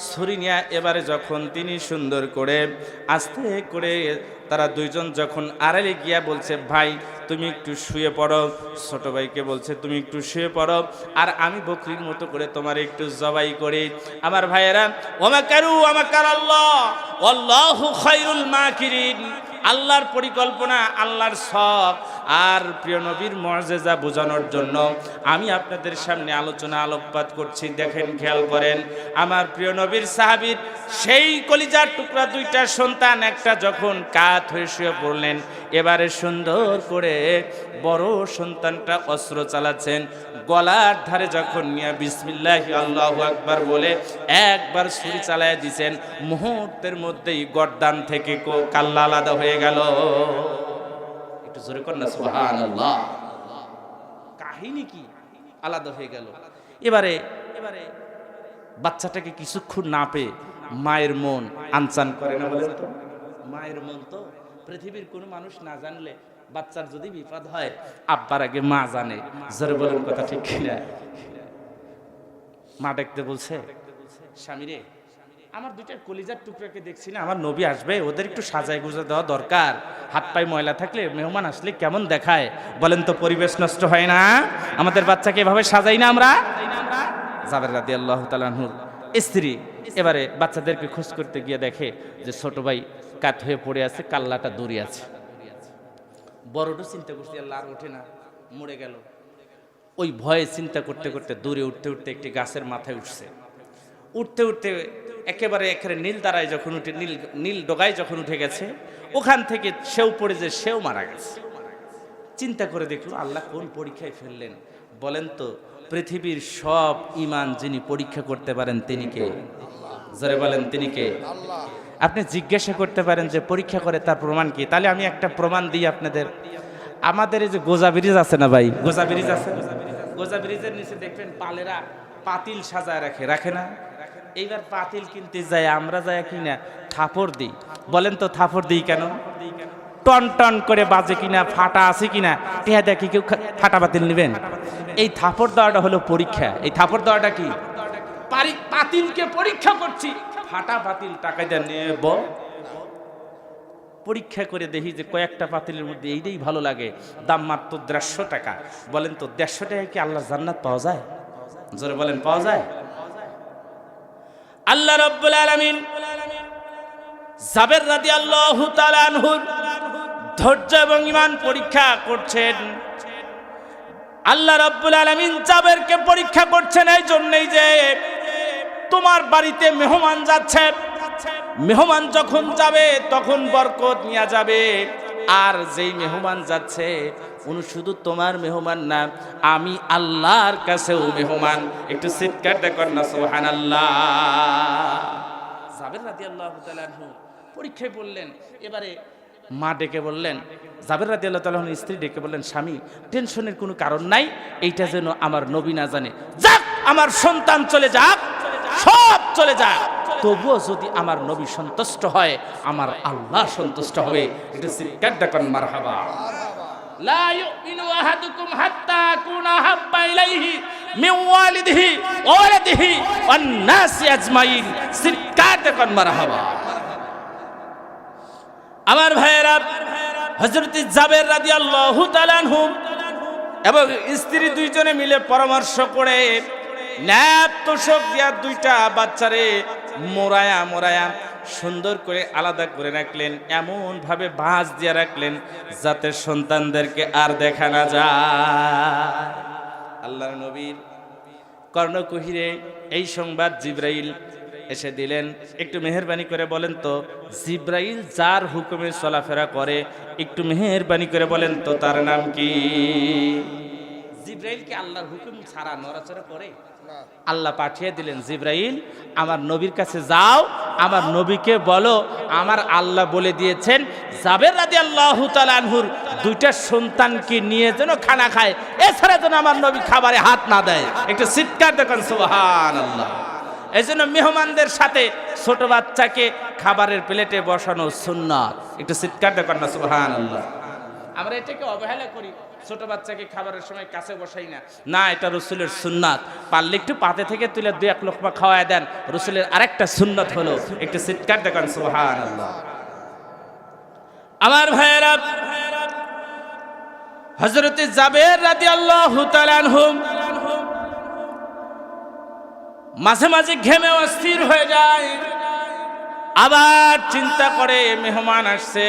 Speaker 1: ছুরি নিয়ে এবারে যখন তিনি সুন্দর করে আস্তে করে তারা 2জন যখন আড়ালে গিয়া বলছে, ভাই তুমি একটু শুয়ে পড়ো, ছোট ভাইকে বলছে তুমি একটু শুয়ে পড়ো আর আমি বকরির মতো করে তোমার একটু জবাই করি। আমার ভাইয়েরা, ওয়ামাকারু ওয়ামাকারাল্লাহ ওয়াল্লাহু খায়রুল মাকিরিন। আল্লাহর পরিকল্পনা, আল্লাহর শখ আর প্রিয় নবীর মুআজিজা বোঝানোর জন্য আমি আপনাদের সামনে আলোচনা আলোকপাত করছি। দেখেন, খেয়াল করেন, আমার প্রিয় নবীর সাহাবীর সেই কলিজার টুকরা দুইটা সন্তান, একটা যখন কাত হয়ে শুয়ে পড়লেন, এবারে সুন্দর করে বড় সন্তানটা অস্ত্র চালাচ্ছেন, গলার ধারে যখন নিয়ে বিসমিল্লাহি আল্লাহু আকবার বলে একবার ছুরি চালায় দিয়েছেন, মুহূর্তের মধ্যেই গর্দান থেকে কাল্লা আলাদা হয়ে গেল। একটু জোরে কর না সুবহানাল্লাহ। কাহিনী কি? আলাদা হয়ে গেল। এবারে বাচ্চাটাকে কিছুক্ষণ না পেয়ে মায়ের মন আনচান করে না, বলেন তো? মায়ের মন তো পৃথিবীর কোনো মানুষ না জানলে বাচ্চার যদি বিপদ হয় আব্বার আগে মা জানে। জোরে বলেন কথা ঠিক কিনা? মা ডাকতে বলছে, স্বামী রে, আমার দুইটা কলিজার টুকরাকে দেখছি না, আমার নবী আসবে, ওদের একটু সাজায় গুজা দেওয়া দরকার। হাত পায়ে ময়লা থাকলে মেহমান আসলে কেমন দেখায়, বলেন তো? পরিবেশ নষ্ট হয় না? আমাদের বাচ্চাকে এভাবে সাজাই না আমরা? জাবের রাদিয়াল্লাহু তাআলা আনহুর স্ত্রী এবারে বাচ্চাদেরকে খোঁজ করতে গিয়ে দেখে যে ছোট ভাই কাত হয়ে পড়ে আছে, কাল্লাটা দড়ি আছে। বড়টা চিন্তা করছে, আল্লাহ আর ওঠে না, মরে গেল। ওই ভয়ে চিন্তা করতে করতে দূরে উঠতে উঠতে একটি গাছের মাথায় উঠছে। উঠতে উঠতে একেবারে নীল দাঁড়ায় যখন উঠে, নীল ডগায় যখন উঠে গেছে, ওখান থেকে সেও পড়ে যে সেও মারা গেছে। চিন্তা করে দেখলো, আল্লাহ কোন পরীক্ষায় ফেললেন বলেন তো? পৃথিবীর সব ঈমান যিনি পরীক্ষা করতে পারেন তিনি কে? জোরে বলেন, তিনি কে? আপনি জিজ্ঞাসা করতে পারেন যে পরীক্ষা করে তার প্রমাণ কি? তাহলে আমি একটা প্রমাণ দিই আপনাদের। আমাদের এই যে গোজা ব্রিজ আছে না ভাই, গোজা ব্রিজ আছে, গোজা ব্রিজের নিচে দেখবেন পালেরা পাতিল সাজায় রাখে না? এইবার পাতিল কিনতে যায়, আমরা যাই কিনা থাপড় দিই। বলেন তো থাপড় দিই কেন? টন টন করে বাজে কিনা, ফাটা আছে কিনা টেহা দেখি কেউ ফাটা পাতিল নেবেন? এই থাপড় দেওয়াটা হলো পরীক্ষা। এই থাপড় দেওয়াটা কি? পাতিলকে পরীক্ষা করছি, ফাটা পাতিল টাকা দিয়ে নেব, পরীক্ষা করে দেখি যে কয়েকটা পাতিলের মধ্যে এইটাই ভালো লাগে, দাম মাত্র 150 টাকা। বলেন তো 150 টাকায় কি আল্লাহর জান্নাত পাওয়া যায়? জোরে বলেন, পাওয়া যায়? আল্লাহ রাব্বুল আলামিন জাবের রাদিয়াল্লাহু তাআলা আনহুর ধৈর্য এবং ঈমান পরীক্ষা করছেন। আল্লাহ রাব্বুল আলামিন জাবেরকে পরীক্ষা করছেন এই জন্যই যে তোমার বাড়িতে মেহমান যাচ্ছে, মেহমান যখন যাবে তখন বরকত নিয়ে যাবে। আর যেই মেহমান যাচ্ছে উনি শুধু তোমার মেহমান না, আমি আল্লাহর কাছেও মেহমান। একটু চিৎকার দেখেন না সুবহানাল্লাহ। জাবের রাদিয়াল্লাহু তাআলা আনহু পরীক্ষায় বললেন। এবারে মা ডেকে বললেন, জাবের রাদিয়াল্লাহু তাআলা আনহুর স্ত্রী ডেকে বললেন, স্বামী টেনশনের কোনো কারণ নাই, এইটা যেন আমার নবী না জানে। যাক, আমার সন্তান চলে যাক, সব চলে যাক, তবুও যদি আমার নবী সন্তুষ্ট হয় আমার আল্লাহ সন্তুষ্ট হবে। এটা চিৎকার দেখেন মারহাবা। লা ইউমিনু আহাদুকুম হাত্তা কুনা হাব্বা ইলাইহি মিন ওয়ালিদিহি ওয়া ওয়ালাদিহি ওয়ান নাসি আজমাইন। চিৎকার দেখেন মারহাবা। আমার ভাইয়েরা, হযরত জাবের রাদিয়াল্লাহু তাআলা আনহু এবং স্ত্রী দুইজনে মিলে পরামর্শ করে ন্যাপ তোষক দিয়া দুইটা বাচ্চারে মোড়ায়া সুন্দর করে আলাদা করে রাখলেন, এমন ভাবে বাঁশ দিয়ে রাখলেন যাতে সন্তানদেরকে আর দেখা না যায়। আল্লাহর নবীর কর্ণকুহরে এই সংবাদ জিবরাইল এসে দিলেন। একটু মেহেরবানি করে বলেন তো, জিবরাইল যার হুকুমে চলাফেরা করে একটু মেহেরবানি করে বলেন তো তার নাম কি? জিবরাইল কি আল্লাহর হুকুম ছাড়া নড়াচড়া করে? আল্লাহ পাঠিয়ে দিলেন, জিবরাইল আমার নবীর কাছে যাও, আমার নবীকে বলো আমার আল্লাহ বলে দিয়েছেন জাবের রাদিয়াল্লাহু তাআলা আনহুর দুইটা সন্তানকে নিয়ে যেন খানা খায়, এছাড়া যেন আমার নবী খাবারে হাত না দেয়। একটু চিৎকার দেখেন সুবহানাল্লাহ। এই জন্য মেহমানদের সাথে ছোট বাচ্চাকে খাবারের প্লেটে বসানো সুন্নাত। একটু চিৎকার দেখেন না সুবহানাল্লাহ। আমরা এটাকে অবহেলা করি, ছোট বাচ্চাকে খাবারের সময় কাছে বসাই না। না, এটা রাসূলের সুন্নাত। পারলে একটু পাতে থেকে তুলে 2-1 লোকমা খাওয়ায় দেন, রাসূলের আরেকটা সুন্নাত হলো। একটু চিৎকার দেখেন সুবহানাল্লাহ। আমার ভাইয়েরা, হযরত জাবের রাদিয়াল্লাহু তাআলা আনহু মাঝে মাঝে ঘেমে অস্থির হয়ে যায়। আবার চিন্তা করে মেহমান আসছে,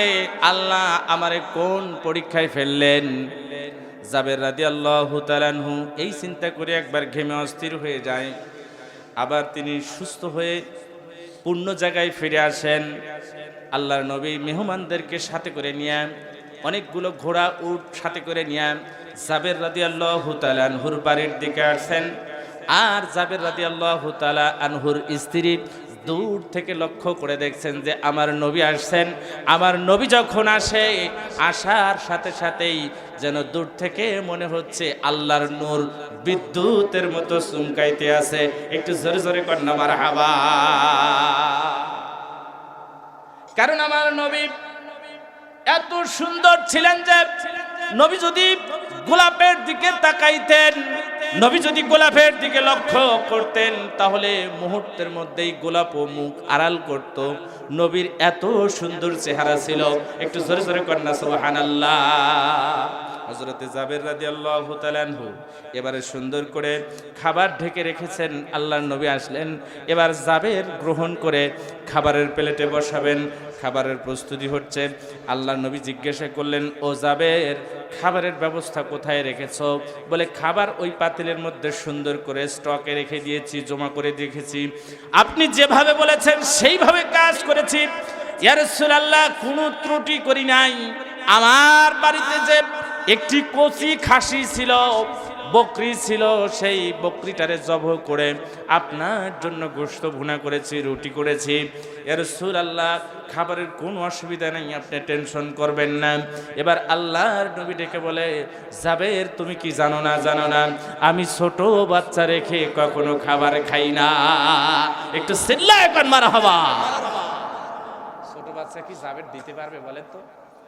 Speaker 1: আল্লাহ আমারে কোন পরীক্ষায় ফেললেন। জাবের রাদিয়াল্লাহু তাআলা আনহু এই চিন্তা করে একবার ঘেমে অস্থির হয়ে যায়। আবার তিনি সুস্থ হয়ে পূর্ণ জায়গায় ফিরে আসেন। আল্লাহর নবী মেহমানদেরকে সাথে করে নিয়ে, অনেকগুলো ঘোড়া উট সাথে করে নিয়ে জাবের রাদিয়াল্লাহু তাআলা আনহুর বাড়ির দিকে আসেন। আর জাবের রাদিয়াল্লাহু তাআলা আনহুর স্ত্রী দূর থেকে লক্ষ্য করে দেখছেন যে আমার নবী আসছেন। আমার নবী যখন আসে, আসার সাথে সাথেই যেন দূর থেকে মনে হচ্ছে আল্লাহর নূর বিদ্যুতের মতো চমকাইতে আছে। একটু জোরে জোরে কন্যা মারহাবা। কারণ আমার নবী এত সুন্দর ছিলেন যে নবী যদি গোলাপের দিকে তাকাইতেন, নবী যদি গোলাপের দিকে লক্ষ্য করতেন, তাহলে মুহূর্তের মধ্যেই গোলাপ ও মুখ আড়াল করত। নবীর এত সুন্দর চেহারা ছিল। একটু জোরে জোরে কন্যা সুবহানাল্লাহ। হযরতে জাবের রাদিয়াল্লাহু তাআলা আনহু এবারে সুন্দর করে খাবার ঢেকে রেখেছেন। আল্লাহর নবী আসলেন। এবার জাবের গ্রহণ করে খাবারের প্লেটে বসাবেন। খাবারের প্রস্তুতি হচ্ছে। আল্লাহর নবী জিজ্ঞাসা করলেন, ও জাবের, খাবারের ব্যবস্থা কোথায় রেখেছো? বলে, খাবার ওই পাতিলের মধ্যে সুন্দর করে স্টকে রেখে দিয়েছি, জমা করে রেখেছি। আপনি যেভাবে বলেছেন সেইভাবে কাজ করেছি ইয়া রাসূলুল্লাহ, কোনো ত্রুটি করি নাই। আমার বাড়িতে যে একটি কচি খাসি ছিল, বকরি ছিল, সেই বকরিটারে জবাহ করে আপনার জন্য গোশত ভুনা করেছি, রুটি করেছি। ইয়া রাসূলুল্লাহ, খাবারের কোনো অসুবিধা নেই, আপনি টেনশন করবেন না। এবার আল্লাহর নবী ডেকে বলে, জাবের, তুমি কি জানো না আমি ছোট বাচ্চা রেখে কখনো খাবার খাই না। একটু চিল্লায় কোন মারহাবা। ছোট বাচ্চা কি জাবের দিতে পারবে বলেন তো?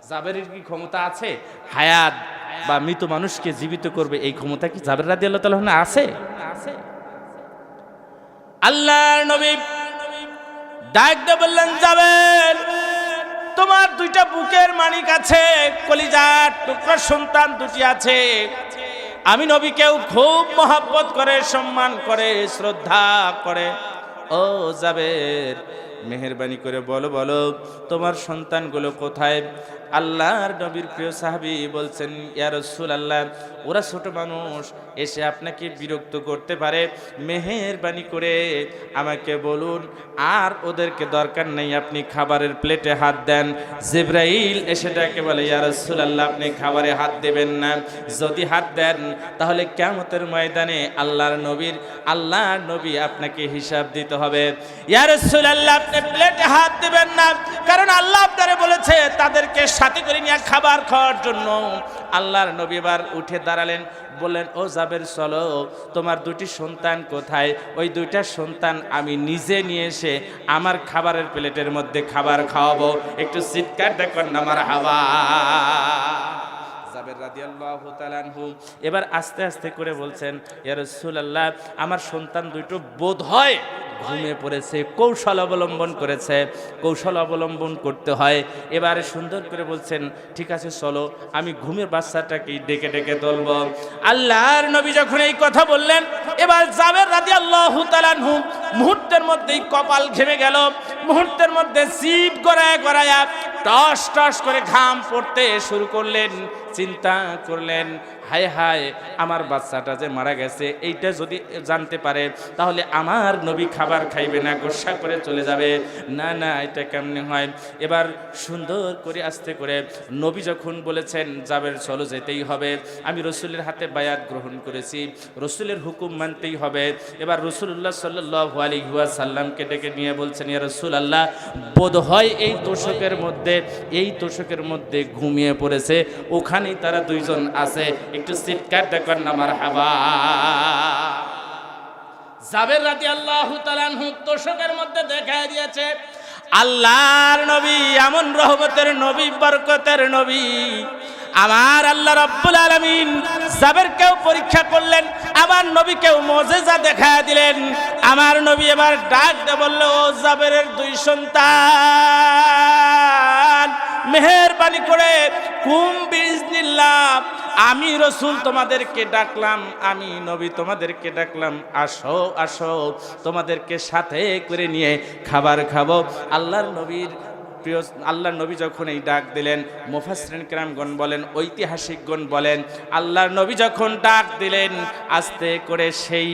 Speaker 1: জাবেরের কি ক্ষমতা আছে? হায়াত বা মৃত মানুষকে জীবিত করবে, এই ক্ষমতা কি জাবের রাদিয়াল্লাহু তাআলা আনহু আছে? আল্লাহর নবী ডাক দিয়ে বললেন, জাবের, তোমার দুইটা বুকের মানিক আছে, কলিজার টুকরা সন্তান দুটি আছে। আমি নবীকেও খুব মহব্বত করে, সম্মান করে, শ্রদ্ধা করে। ও জাবের, মেহেরবানি করে বলো তোমার সন্তানগুলো কোথায়? আল্লাহর নবীর প্রিয় সাহাবী বলছেন, ইয়া রাসূলুল্লাহ, ওরা ছোট মানুষ, এসে আপনাকে বিরক্ত করতে পারে, মেহেরবানি করে আমাকে বলুন, আর ওদেরকে দরকার নেই, আপনি খাবারের প্লেটে হাত দেন। জিবরাইল এসে ডাকে বলে, ইয়া রাসূলুল্লাহ, আপনি খাবারে হাত দেবেন না। যদি হাত দেন তাহলে কিয়ামতের ময়দানে আল্লাহর নবী আপনাকে হিসাব দিতে হবে। ইয়া রাসূলুল্লাহ, আপনি প্লেটে হাত দিবেন না, কারণ আল্লাহ আপনারে বলেছে তাদেরকে সাথে করে নিয়ে খাবার খাওয়ার জন্য। আল্লাহর নবী এবার উঠে দাঁড়ালেন, বললেন, ও জাবের, চলো, তোমার দুটি সন্তান কোথায়? ওই দুইটা সন্তান আমি নিজে নিয়ে এসে আমার খাবারের প্লেটের মধ্যে খাবার খাওয়াবো। একটু চিৎকার দেখুন না মারহাবা। জাবের রাদিয়াল্লাহু তাআলা আনহু এবার আস্তে আস্তে করে বলছেন, ইয়া রাসূলুল্লাহ, আমার সন্তান দুটো বোধহয় ঘুমিয়ে পড়েছে, কৌশল অবলম্বন করেছে, কৌশল অবলম্বন করতে হয়। এবারে সুন্দর করে বলছেন, ঠিক আছে চলো, আমি ঘুমের বাচ্চাটাকে ডেকে ডেকে তুলব। আল্লাহর নবী যখন এই কথা বললেন, এবার জাবের রাদিয়াল্লাহু তাআলা আনহু মুহূর্তের মধ্যেই কপাল ঘেমে গেল, মুহূর্তের মধ্যে জিভ গড়ায়া গড়ায়া টস টস করে ঘাম পড়তে শুরু করলেন। চিন্তা করলেন, হায় হায়, আমার বাচ্চাটা যে মারা গেছে, এইটা যদি জানতে পারে তাহলে আমার নবী খাবার খাইবে না, গোসা করে চলে যাবে। না না, এটা কেমনে হয়? এবার সুন্দর করে আস্তে করে নবী যখন বলেছেন, জাবের চলো, যেতেই হবে, আমি রসুলের হাতে বায়াত গ্রহণ করেছি, রসুলের হুকুম মানতেই হবে। এবার রাসূলুল্লাহ সাল্লাল্লাহু আলাইহি ওয়াসাল্লামকে ডেকে নিয়ে বলছেন, ইয়া রাসূলুল্লাহ, বোধহয় এই তোষকের মধ্যে ঘুমিয়ে পড়েছে, ওখানেই তারা দুইজন আছে। একটু চিৎকার দেখুন না মারহাবা। জাবের রাদিয়াল্লাহু তাআলা আনহু তোষকের মধ্যে দেখায় দিয়েছে আল্লাহর নবী, এমন রহমতের নবী, বরকতের নবী। আমার আল্লাহ রাব্বুল আলামিন জাবেরকেও পরীক্ষা করলেন, আমার নবীকেও মুজিজা দেখায় দিলেন। আমার নবী এবার ডাক দিয়ে বলল, ও জাবেরের দুই সন্তান, মেহেরবানি করে কুম বিইজনিল্লাহ আমি রসুল তোমাদেরকে ডাকলাম, আমি নবী তোমাদেরকে ডাকলাম, আসো আসো তোমাদেরকে সাথে করে নিয়ে খাবার খাবো। আল্লাহর নবীর প্রিয় আল্লাহর নবী যখন এই ডাক দিলেন, মুফাসসিরিন কিরামগণ বলেন, ঐতিহাসিকগণ বলেন, আল্লাহর নবী যখন ডাক দিলেন, আস্তে করে সেই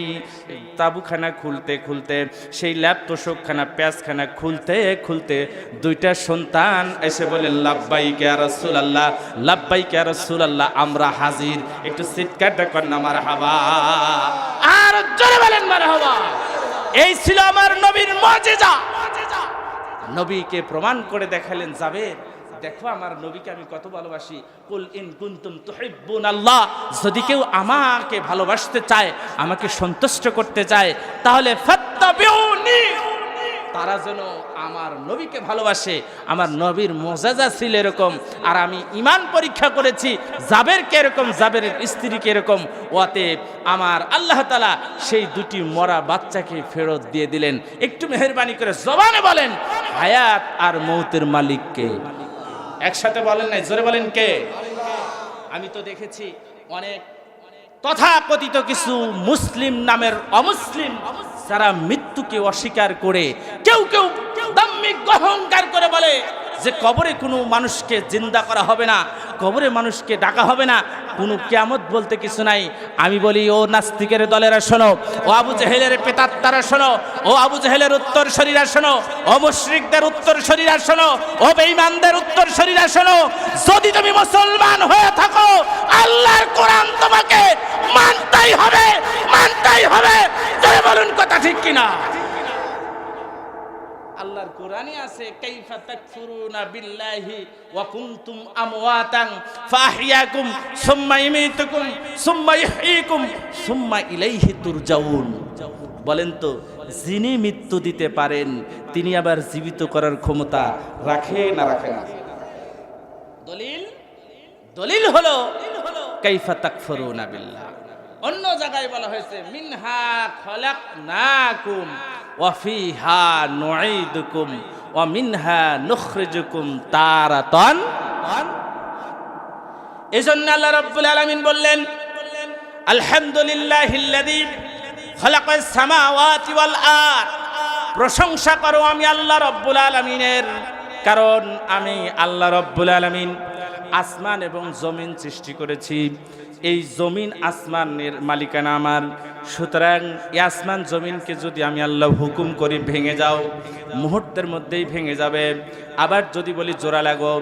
Speaker 1: তাবুখানা খুলতে খুলতে, সেই ল্যাপ তোষকখানা পেঁয়াজখানা খুলতে খুলতে দুইটা সন্তান এসে বলেন, লাব্বাইক ইয়া রাসূলুল্লাহ, লাব্বাইক ইয়া রাসূলুল্লাহ, আমরা হাজির। একটু চিৎকারটা কর না মারহাবা, আর জোরে বলেন মারহাবা। এই ছিল আমার নবীর মুজিজা। নবীকে প্রমাণ করে দেখালেন, যাবে দেখো আমার নবীকে আমি কত ভালোবাসি। কুল ইন কুনতুম তুহিব্বুনাল্লাহ, যদি কেউ আমাকে ভালোবাসতে চায়, আমাকে সন্তুষ্ট করতে চায়, তাহলে ফাত্তাবিউনি, তারা যেন আমার নবীকে ভালোবাসে। আমার নবীর মুজিজা ছিল এরকম। আর আমি ঈমান পরীক্ষা করেছি, জাবেরকে এরকম, জাবেরের স্ত্রীকে এরকম। অতএব আমার আল্লাহ তাআলা সেই দুটি মরা বাচ্চাকে ফেরত দিয়ে দিলেন। একটু মেহেরবানি করে জবানে বলেন, হায়াত আর মৌতের মালিক কে? একসাথে বলেন নাই, জোরে বলেন কে? আমি তো দেখেছি অনেক তথাকথিত কিছু মুসলিম নামের অমুসলিম যারা মৃত্যুকে অস্বীকার করে, কেউ কেউ দাম্মিক অহংকার করে বলে যে কবরে কোনো মানুষকে জিন্দা করা হবে না, কবরে মানুষকে ডাকা হবে না, কোনো কিয়ামত বলতে কিছু নাই। আমি বলি, ও নাস্তিকের দলেরা শোনো, ও আবু জেহেলের প্রেতাত্মারা শোনো, ও আবু জেহেলের উত্তর শরীরা শোনো, ও মুশরিকদের উত্তর শরীরা শোনো, ও বেঈমানদের উত্তর শরীরা শোনো। যদি তুমি মুসলমান হয়ে থাকো, আল্লাহর কোরআন তোমাকে মানতেই হবে, মানতেই হবে। জয় বলুন, কথা ঠিক কিনা? আল্লাহর কোরআনে আছে, কাইফা তাকফুরুনা বিল্লাহি ওয়া কুনতুম আমওয়াতান ফাহিয়াকুম সুম্মা ইমিতুকুম সুম্মা ইহয়িকুম সুম্মা ইলাইহি তুরজাউন। বলেন তো, যিনি মৃত্যু দিতে পারেন, তিনি আবার জীবিত করার ক্ষমতা রাখে না রাখে না? দলিল হলো কাইফা তাকফুরুনা বিল্লাহ। অন্য জায়গায় বলা হয়েছে, মিনহা খলাকনাকুম ওয়া ফিহা নুঈদুকুম ওয়া মিনহা নুখরিজুকুম তারাতান। এজন্য আল্লাহ রাব্বুল আলামিন বললেন, আলহামদুলিল্লাহিল্লাযী খালাকাস সামাওয়াতি ওয়াল আরদ। প্রশংসা করো আমি আল্লাহ রাব্বুল আলামিনের, কারণ আমি আল্লাহ রাব্বুল আলামিন আসমান এবং জমিন সৃষ্টি করেছি। এই জমিন আসমানের মালিকানা আমার। সুতরাং এই আসমান জমিনকে যদি আমি আল্লাহ হুকুম করি ভেঙে যাও, মুহূর্তের মধ্যেই ভেঙে যাবে। আবার যদি বলি জোড়া লাগো,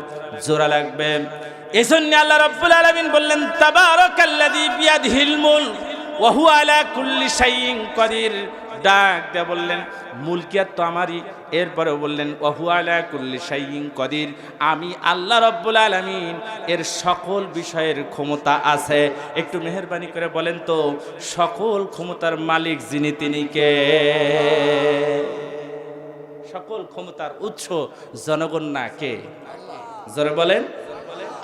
Speaker 1: জোড়া লাগবে। এজন্য আল্লাহ রাব্বুল আলামিন বললেন, তাবারাকাল্লাযী বিয়াদিহিল মুলক ওয়া হুয়া আলা কুল্লি শাইইন কাদির। ডাক দিয়ে বললেন, মুলকিয়াত তো আমারই। এরপরেও বললেন, ওয়া হুয়া আলা কুল্লি শাইইন কাদির, আমি আল্লাহ রাব্বুল আলামিন এর সকল বিষয়ের ক্ষমতা আছে। একটু মেহেরবানি করে বলেন তো, সকল ক্ষমতার মালিক যিনি, তিনি কে? সকল ক্ষমতার উৎস জনগণ না, কে? জোরে বলেন।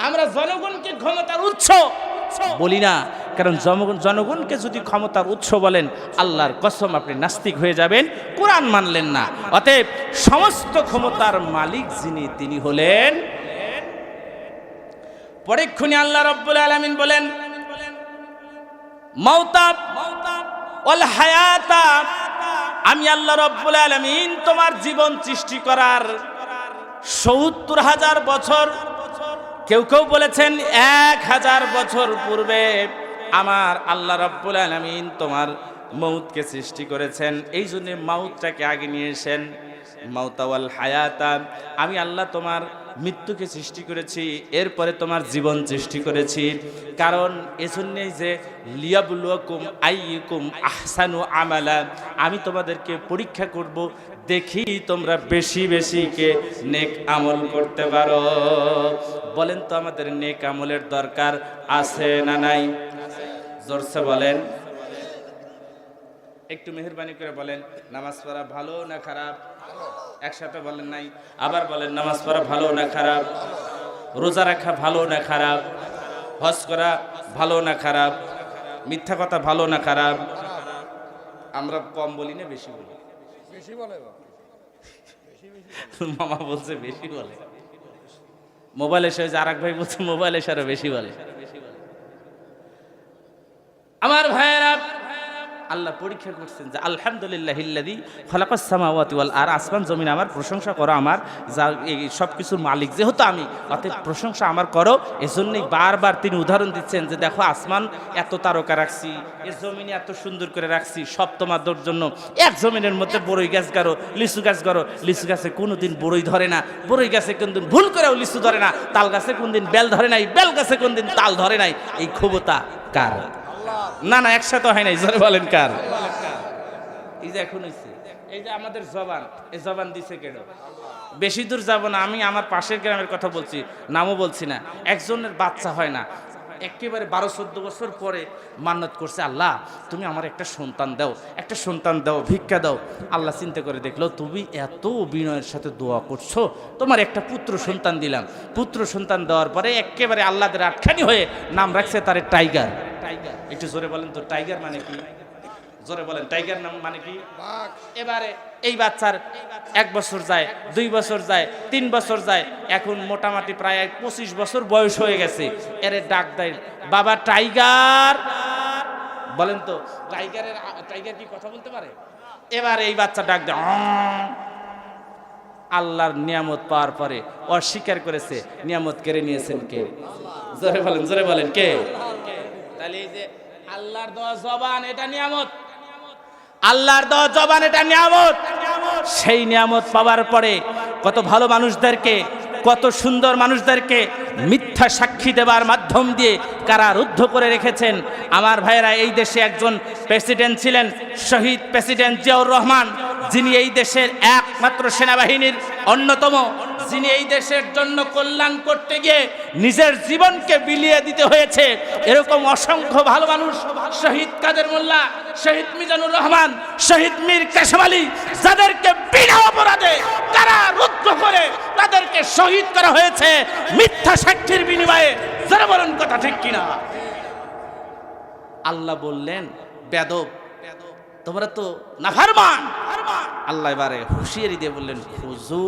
Speaker 1: আমরা জনগণকে ক্ষমতার উৎস বলি না, কারণ জনগণকে যদি ক্ষমতার উৎস বলেন, আল্লাহর কসম আপনি নাস্তিক হয়ে যাবেন, কোরআন মানলেন না। অতএব সমস্ত ক্ষমতার মালিক যিনি, তিনি হলেন। পরেক্ষণে আল্লাহ রাব্বুল আলামিন বলেন, মাউতা ওয়াল হায়াতা, আমি আল্লাহ রাব্বুল আলামিন তোমার জীবন সৃষ্টি করার ৭০,০০০ বছর, কেউ কেউ বলেছেন ১,০০০ বছর পূর্বে আমার আল্লাহ রাব্বুল আলামিন তোমার মৌতকে সৃষ্টি করেছেন। এই জন্য মৌতটাকে আগে নিয়ে এসেন। মাউতা ওয়াল হায়াতা, আমি আল্লাহ তোমার মৃত্যুকে সৃষ্টি করেছি, এরপরে তোমার জীবন সৃষ্টি করেছি। কারণ এজন্যই যে লিয়াবলুয়াকুম আইয়ুকুম আহসানু আমালা, আমি তোমাদেরকে পরীক্ষা করব, দেখি তোমরা বেশি বেশি কে নেক আমল করতে পারো। বলেন তো, আমাদের নেক আমলের দরকার আছে না নাই? জোরসে বলেন, একটু মেহেরবানি করে বলেন, নামাজ পড়া ভালো না খারাপ? একসাথে বলেন নাই, আবার বলেন, নামাজ পড়া ভালো না খারাপ? রোজা রাখা ভালো না খারাপ? হজ করা ভালো না খারাপ? মিথ্যা কথা ভালো না খারাপ? আমরা কম বলি না বেশি বলি? বেশি বলে। মামা বলছে বেশি বলে। মোবাইল এসে আর এক ভাই বলছে মোবাইল এসে আরো বেশি বলে। আমার ভাইয়েরা, আল্লাহ পরীক্ষা করছেন যে আলহামদুলিল্লাহিল্লাযী খালাকাস সামাওয়াতি ওয়াল আরদ, আসমান জমিন আমার প্রশংসা করো, আমার যা এই সব কিছুর মালিক যেহেতু আমি, অতএব প্রশংসা আমার করো। এজন্যই বারবার তিনি উদাহরণ দিচ্ছেন যে দেখো আসমান এত তারকা রাখছি, এই জমিনে এত সুন্দর করে রাখছি, সব তোমাদের জন্য। এক জমিনের মধ্যে বড়ই গাছ গাড়ো, লিচু গাছ গাড়ো, লিচু গাছে কোনোদিন বড়ই ধরে না, বড়ই গাছে কোনদিন ভুল করেও লিচু ধরে না, তাল গাছে কোনদিন বেল ধরে নাই, বেল গাছে কোনদিন তাল ধরে নাই। এই ক্ষমতা কার? না না, একসাথে হয় নাই, জোরে বলেন কার? এই যে এখন হইছে, এই যে আমাদের জবান, এই জবান দিছে কেন? বেশি দূর যাব না, আমি আমার পাশের গ্রামের কথা বলছি, নামও বলছি না। একজনের বাচ্চা হয় না, একেবারে 12-14 বছর পরে মান্নত করছে, আল্লাহ তুমি আমার একটা সন্তান দাও, একটা সন্তান দাও, ভিক্ষা দাও। আল্লাহ চিন্তা করে দেখলো তুমি এত বিনয়ের সাথে দোয়া করছো, তোমার একটা পুত্র সন্তান দিলাম। পুত্র সন্তান দেওয়ার পরে একেবারে আল্লাহদের আটখানি হয়ে নাম রাখছে তার টাইগার। টাইগার, একটু জোরে বলেন তো টাইগার মানে কি? জোরে বলেন টাইগার নাম মানে কি? এবারে এই বাচ্চার 1 বছর যায়, 2 বছর যায়, 3 বছর যায়, এখন মোটামুটি প্রায় 25 বছর বয়স হয়ে গেছে। এরে ডাক দেয়, বাবা টাইগার। বলেন তো টাইগার কি কথা বলতে পারে? এবার এই বাচ্চা ডাক দেয়, আল্লাহর নিয়ামত পাওয়ার পরে অস্বীকার করেছে। নিয়ামত কেড়ে নিয়েছেন কে? জোরে বলেন কে? তাহলে এই যে আল্লাহর দেওয়া জবান, এটা নিয়ামত। আল্লাহর দেওয়া জবান, এটা নিয়ামত। সেই নিয়ামত পাওয়ার পরে কত ভালো মানুষদেরকে, কত সুন্দর মানুষদেরকে মিথ্যা সাক্ষী দেবার মাধ্যম দিয়ে কারারুদ্ধ করে রেখেছেন। আমার ভাইয়েরা, এই দেশে একজন প্রেসিডেন্ট ছিলেন, শহীদ প্রেসিডেন্ট জিয়াউর রহমান, যিনি এই দেশের একমাত্র সেনাবাহিনীর অন্যতম, যিনি এই দেশের জন্য কল্যাণ করতে গিয়ে নিজের জীবনকে বিলিয়ে দিতে হয়েছে। এরকম অসংখ্য ভালো মানুষ, শহীদ কাদের মোল্লা, শহীদ মিজানুর রহমান, শহীদ মীর কাসেম আলী, যাদেরকে বিনা অপরাধে কারারুদ্ধ করে তাদেরকে শহীদ করা হয়েছে মিথ্যা সাক্ষীর বিনিময়ে। যারা বলেন কথা ঠিক কিনা? আল্লাহ বললেন, বেদব, তোমরা তো নাফরমান। আল্লাহ এবারে হুঁশিয়ারি দিয়ে বললেন, খুজু,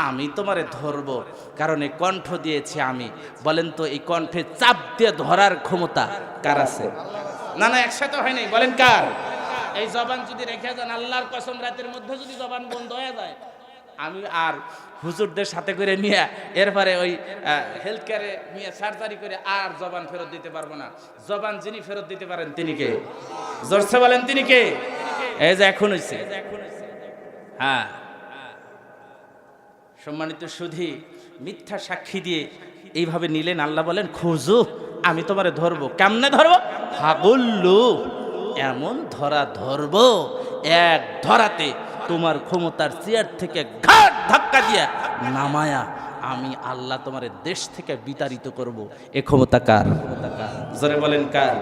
Speaker 1: আমি তোমারে ধরবো, কারণ এই কণ্ঠ দিয়েছি আমি। বলেন তো এই কণ্ঠে চাপ দিয়ে ধরার ক্ষমতা কার আছে? না না, একসাথে হয় নাই, বলেন কার? এই জবান যদি রেখে যান, আল্লাহর কসম, রাতের মধ্যে যদি জবান বন্ধ হয়ে যায়, আমি আর হুজুরদের সাথে করে নিয়ে এরপরে ওই হেলথ কেয়ারে নিয়ে সার্জারি করে আর জবান ফেরত দিতে পারবো না। জবান যিনি ফেরত দিতে পারেন তিনি কে? জোরসে বলেন তিনি কে? এই যে এখন হইছে। হ্যাঁ, সম্মানিত সুধী, মিথ্যা সাক্ষী দিয়ে এইভাবে নিলেন। আল্লাহ বলেন, খুঁজো, আমি তোমারে ধরবো। কেমনে ধরবো? হাগুল্লু, এমন ধরা ধরবো, এক ধরাতে তোমার ক্ষমতার চেয়ার থেকে ঘাট ধাক্কা দিয়া নামায়া আমি আল্লাহ তোমার দেশ থেকে বিতাড়িত করব। এ ক্ষমতা কার? জোরে বলেন কার?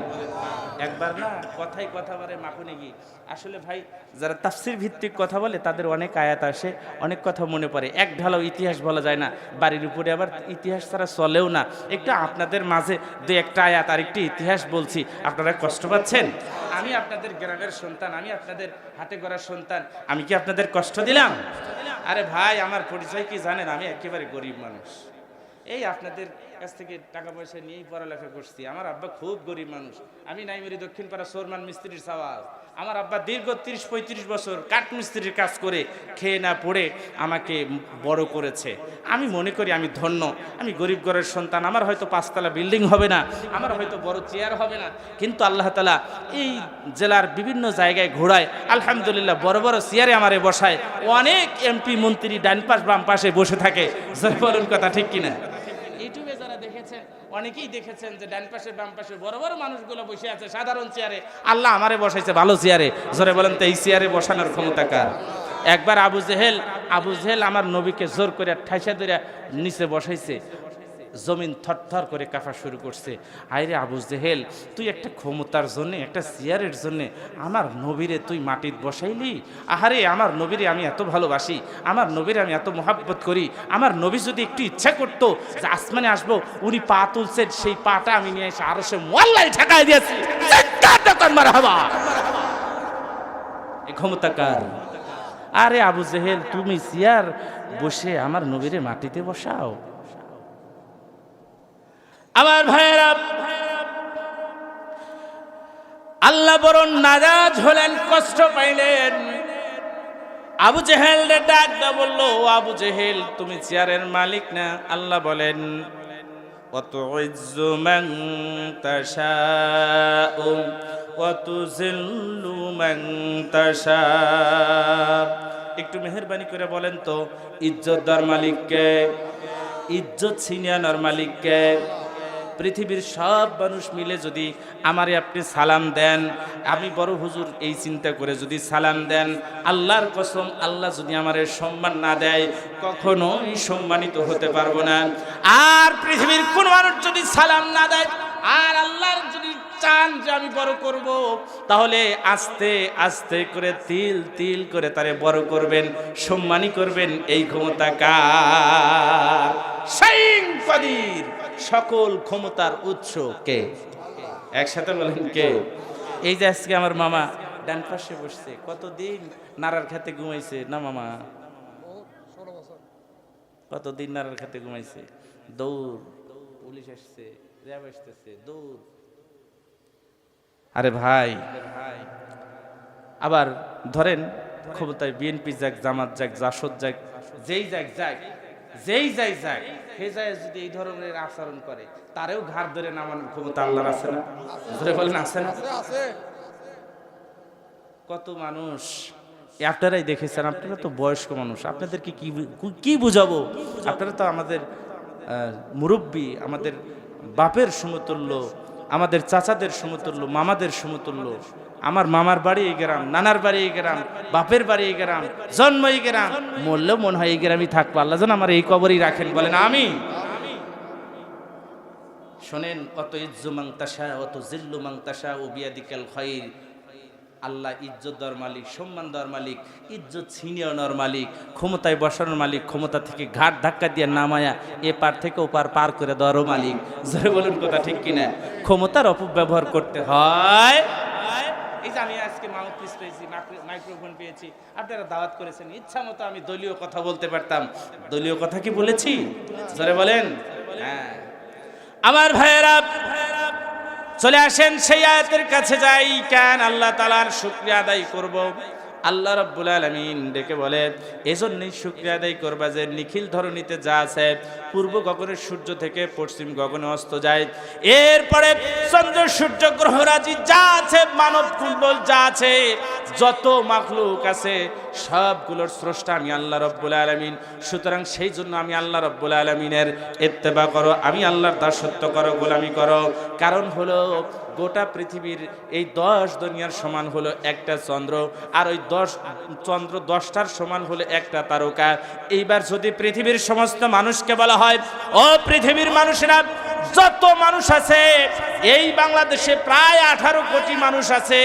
Speaker 1: একবার না কথাই কথা বলে মাখনে গিয়ে, আসলে ভাই যারা তাফসির ভিত্তিক কথা বলে তাদের অনেক আয়াত আসে, অনেক কথা মনে পড়ে। এক ঢালাও ইতিহাস বলা যায় না, বাড়ির উপরে আবার ইতিহাস ছাড়া চলেও না। একটু আপনাদের মাঝে 2-1টা আয়াত আর একটি ইতিহাস বলছি, আপনারা কষ্ট পাচ্ছেন? আমি আপনাদের গ্রামের সন্তান, আমি আপনাদের হাতে গড়ার সন্তান, আমি কি আপনাদের কষ্ট দিলাম? আরে ভাই, আমার পরিচয় কি জানেন? আমি একেবারে গরিব মানুষ। এই আপনাদের কাছ থেকে টাকা পয়সা নিয়েই পড়ালেখা করছি। আমার আব্বা খুব গরিব মানুষ। আমি নাইমেরি দক্ষিণপাড়া সোরমান মিস্ত্রির সওয়াল। আমার আব্বা দীর্ঘ 30-35 বছর কাঠ মিস্ত্রির কাজ করে খেয়ে না পড়ে আমাকে বড় করেছে। আমি মনে করি আমি ধন্য, আমি গরিব ঘরের সন্তান। আমার হয়তো 5তলা বিল্ডিং হবে না, আমার হয়তো বড় চেয়ার হবে না, কিন্তু আল্লাহ তাআলা এই জেলার বিভিন্ন জায়গায় ঘোরায়, আলহামদুলিল্লাহ বড় বড় চেয়ারে আমারে বসায়। অনেক এমপি মন্ত্রী ডান পাশ বাম পাশে বসে থাকে। বলুন কথা ঠিক কিনা? ইউটিউবে যারা দেখেছেন অনেকেই দেখেছেন যে ডান পাশে বাম পাশে বড় বড় মানুষগুলো বসে আছে সাধারণ চেয়ারে, আল্লাহ আমারে বসাইছে ভালো চেয়ারে। জোরে বলেন তো এই চেয়ারে বসানোর ক্ষমতা কার? একবার আবু জেহেল আমার নবীকে জোর করে ঠাইসা ধরে নিচে বসাইছে। জমিন থরথর করে কাঁপা শুরু করছে। আইরে আবু জেহেল, তুই একটা ক্ষমতার জন্য, একটা চেয়ারের জন্য আমার নবীরে তুই মাটিত বসাইলি? আহারে, আমার নবীরে আমি এত ভালোবাসি, আমার নবীরে আমি এত মহাব্বত করি। আমার নবী যদি একটু ইচ্ছা করতো যে আসমানে আসবো, উনি পা তুলছেন, সেই পাটা আমি নিয়ে এসে আরো সে মোয়াল্লায় ঠেকাই দিয়েছি। এই ক্ষমতা কার? আরে আবু জেহেল, তুমি চেয়ার বসে আমার নবীরে মাটিতে বসাও? আমার ভাইয়েরা, আল্লাহ বড় নারাজ হলেন, কষ্ট পাইলেন। আবু জেহেল ডাক দা বলল, আবু জেহেল তুমি চেয়ারের মালিক না? আল্লাহ বলেন ওয়াতুইজ্জু মান তাশাউ ওয়া তুযিল্লু মান তাশা। একটু মেহেরবানি করে বলেন তো, ইজ্জত দেওয়ার মালিক কে? ইজ্জত ছিনিয়ে আনার মালিক কে? পৃথিবীর সব মানুষ মিলে যদি আমারে আপনি সালাম দেন, আমি বড় হুজুর এই চিন্তা করে যদি সালাম দেন, আল্লাহর কসম আল্লাহ যদি আমারে সম্মান না দেয় কখনোই সম্মানিত হতে পারবো না। আর পৃথিবীর কোন মানুষ যদি সালাম না দেয় আর আল্লাহর যদি চান যে আমি বড় করব, তাহলে আস্তে আস্তে করে তিল তিল করে তারে বড় করবেন, সম্মানী করবেন। এই ক্ষমতা কার? শাইন কাদির, সকল ক্ষমতার উৎস কে? একসাথে বলেন কে? এই যে আজকে আমার মামা ডান পাশে বসছে, কতদিন নারার খেতে ঘুমাইছে না মামা? কতদিন নারার খেতে ঘুমাইছে? দৌড়, পুলিশ আসছে, র্যাব আসতেছে, দৌড়। আরে ভাই, আবার ধরেন ক্ষমতায় বিএনপি যাক, জামাত যাক, জাসদ যাক, যেই যাক যাক, যেই যাই যাক, সে যায় যদি এই ধরনের আচরণ করে, তারেও ঘাড় ধরে নামানোর ক্ষমতা আল্লাহর আছে না? ধরে বলেন আছে না? কত মানুষ আপনারাই দেখেছেন, আপনারা তো বয়স্ক মানুষ, আপনাদেরকে কি বুঝাবো? আপনারা তো আমাদের মুরব্বী, আমাদের বাপের সমতুল্য, আমাদের চাচাদের সমতুল্য, মামাদের সমতুল্য। আমার মামার বাড়ি এই গ্রাম, নানার বাড়ি এই গ্রাম, বাপের বাড়ি এই গ্রাম, জন্ম এই গ্রাম, মরলেও মনে হয় এই গ্রামই থাকবো। আল্লাহ যেন আমার এই কবরই রাখেন, বলেন আমি। শোনেন, অত ইজ্জু মান তাশা অত জিল্লু মান তাশা ও বিয়াদিকাল খায়র। আল্লাহ ইজ্জত দেওয়ার মালিক, সম্মান দেওয়ার মালিক, ইজ্জত ছিনিয়ে নেওয়ার মালিক, ক্ষমতায় বসানোর মালিক, ক্ষমতা থেকে ঘাট ধাক্কা দিয়ে নামায়া এ পার থেকে ওপার পার করে দেওয়ারও মালিক। জোরে বলুন কথা ঠিক কিনা? ক্ষমতার অপব্যবহার করতে হয়। এই যে আমি আজকে মাউথপিস পেয়েছি, মাইক্রোফোন পেয়েছি, আপনারা দাওয়াত করেছেন, ইচ্ছা মতো আমি দলীয় কথা বলতে পারতাম। দলীয় কথা কি বলেছি? জোরে বলেন। হ্যাঁ আমার ভাইয়েরা, চলে আসেন সেই আয়াতের কাছে যাই। কেন আল্লাহ তাআলার শুকরিয়া আদায় করব? আল্লাহ রাব্বুল আলামিন ডেকে বলে, এজন্যই শুকরিয়া আদায় করবা যে নিখিল ধরণীতে যা আছে, পূর্ব গগনের সূর্য থেকে পশ্চিম গগনে অস্ত যায়, এরপরে চন্দ্র সূর্য গ্রহরাজি যা আছে, মানব কুণ্ডল যা আছে, যত মাখলুক আছে, সবগুলোর স্রষ্টা আমি আল্লাহ রাব্বুল আলামিন। সুতরাং সেই জন্য আমি আল্লাহ রাব্বুল আলামিনের ইত্তেবা করো, আমি আল্লাহর দাসত্ব করো, গোলামি করো। কারণ হলো গোটা পৃথিবীর এই 10 দুনিয়ার সমান হলো একটা চন্দ্র, আর ওই 10 চন্দ্র 10টার সমান হলো একটা তারকা। এইবার যদি পৃথিবীর সমস্ত মানুষকে বলা হয়, ও পৃথিবীর মানুষেরা, যত মানুষ আছে, এই বাংলাদেশে প্রায় 18 কোটি মানুষ আছে,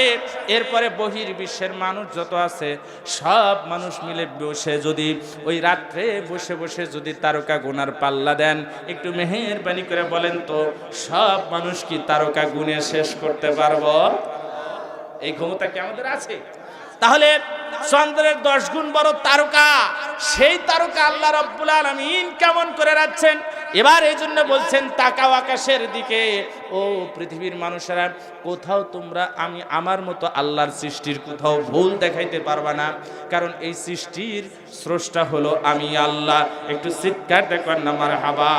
Speaker 1: এরপরে বহির বিশ্বের মানুষ যত আছে, সব মানুষ মিলে বসে যদি ওই রাত্রে বসে বসে যদি তারকা গোনার পাল্লা দেন, একটু মেহেরবানি করে বলেন তো, সব মানুষ কি তারকা গুনে শেষ করতে পারবো? এই ক্ষমতা কি আমাদের আছে? তাহলে চন্দ্রের 10 গুণ বড় তারকা, সেই তারকা আল্লাহ রাব্বুল আলামিন কেমন করে রাখছেন? এবার এই জন্য বলছেন, তাকাও আকাশের দিকে, ও পৃথিবীর মানুষেরা, কোথাও তোমরা আমি আমার মতো আল্লাহর সৃষ্টির কোথাও ভুল দেখাইতে পারবা না, কারণ এই সৃষ্টির স্রষ্টা হলো আমি আল্লাহ। একটু চিৎকার দেখবেন না মারহাবা।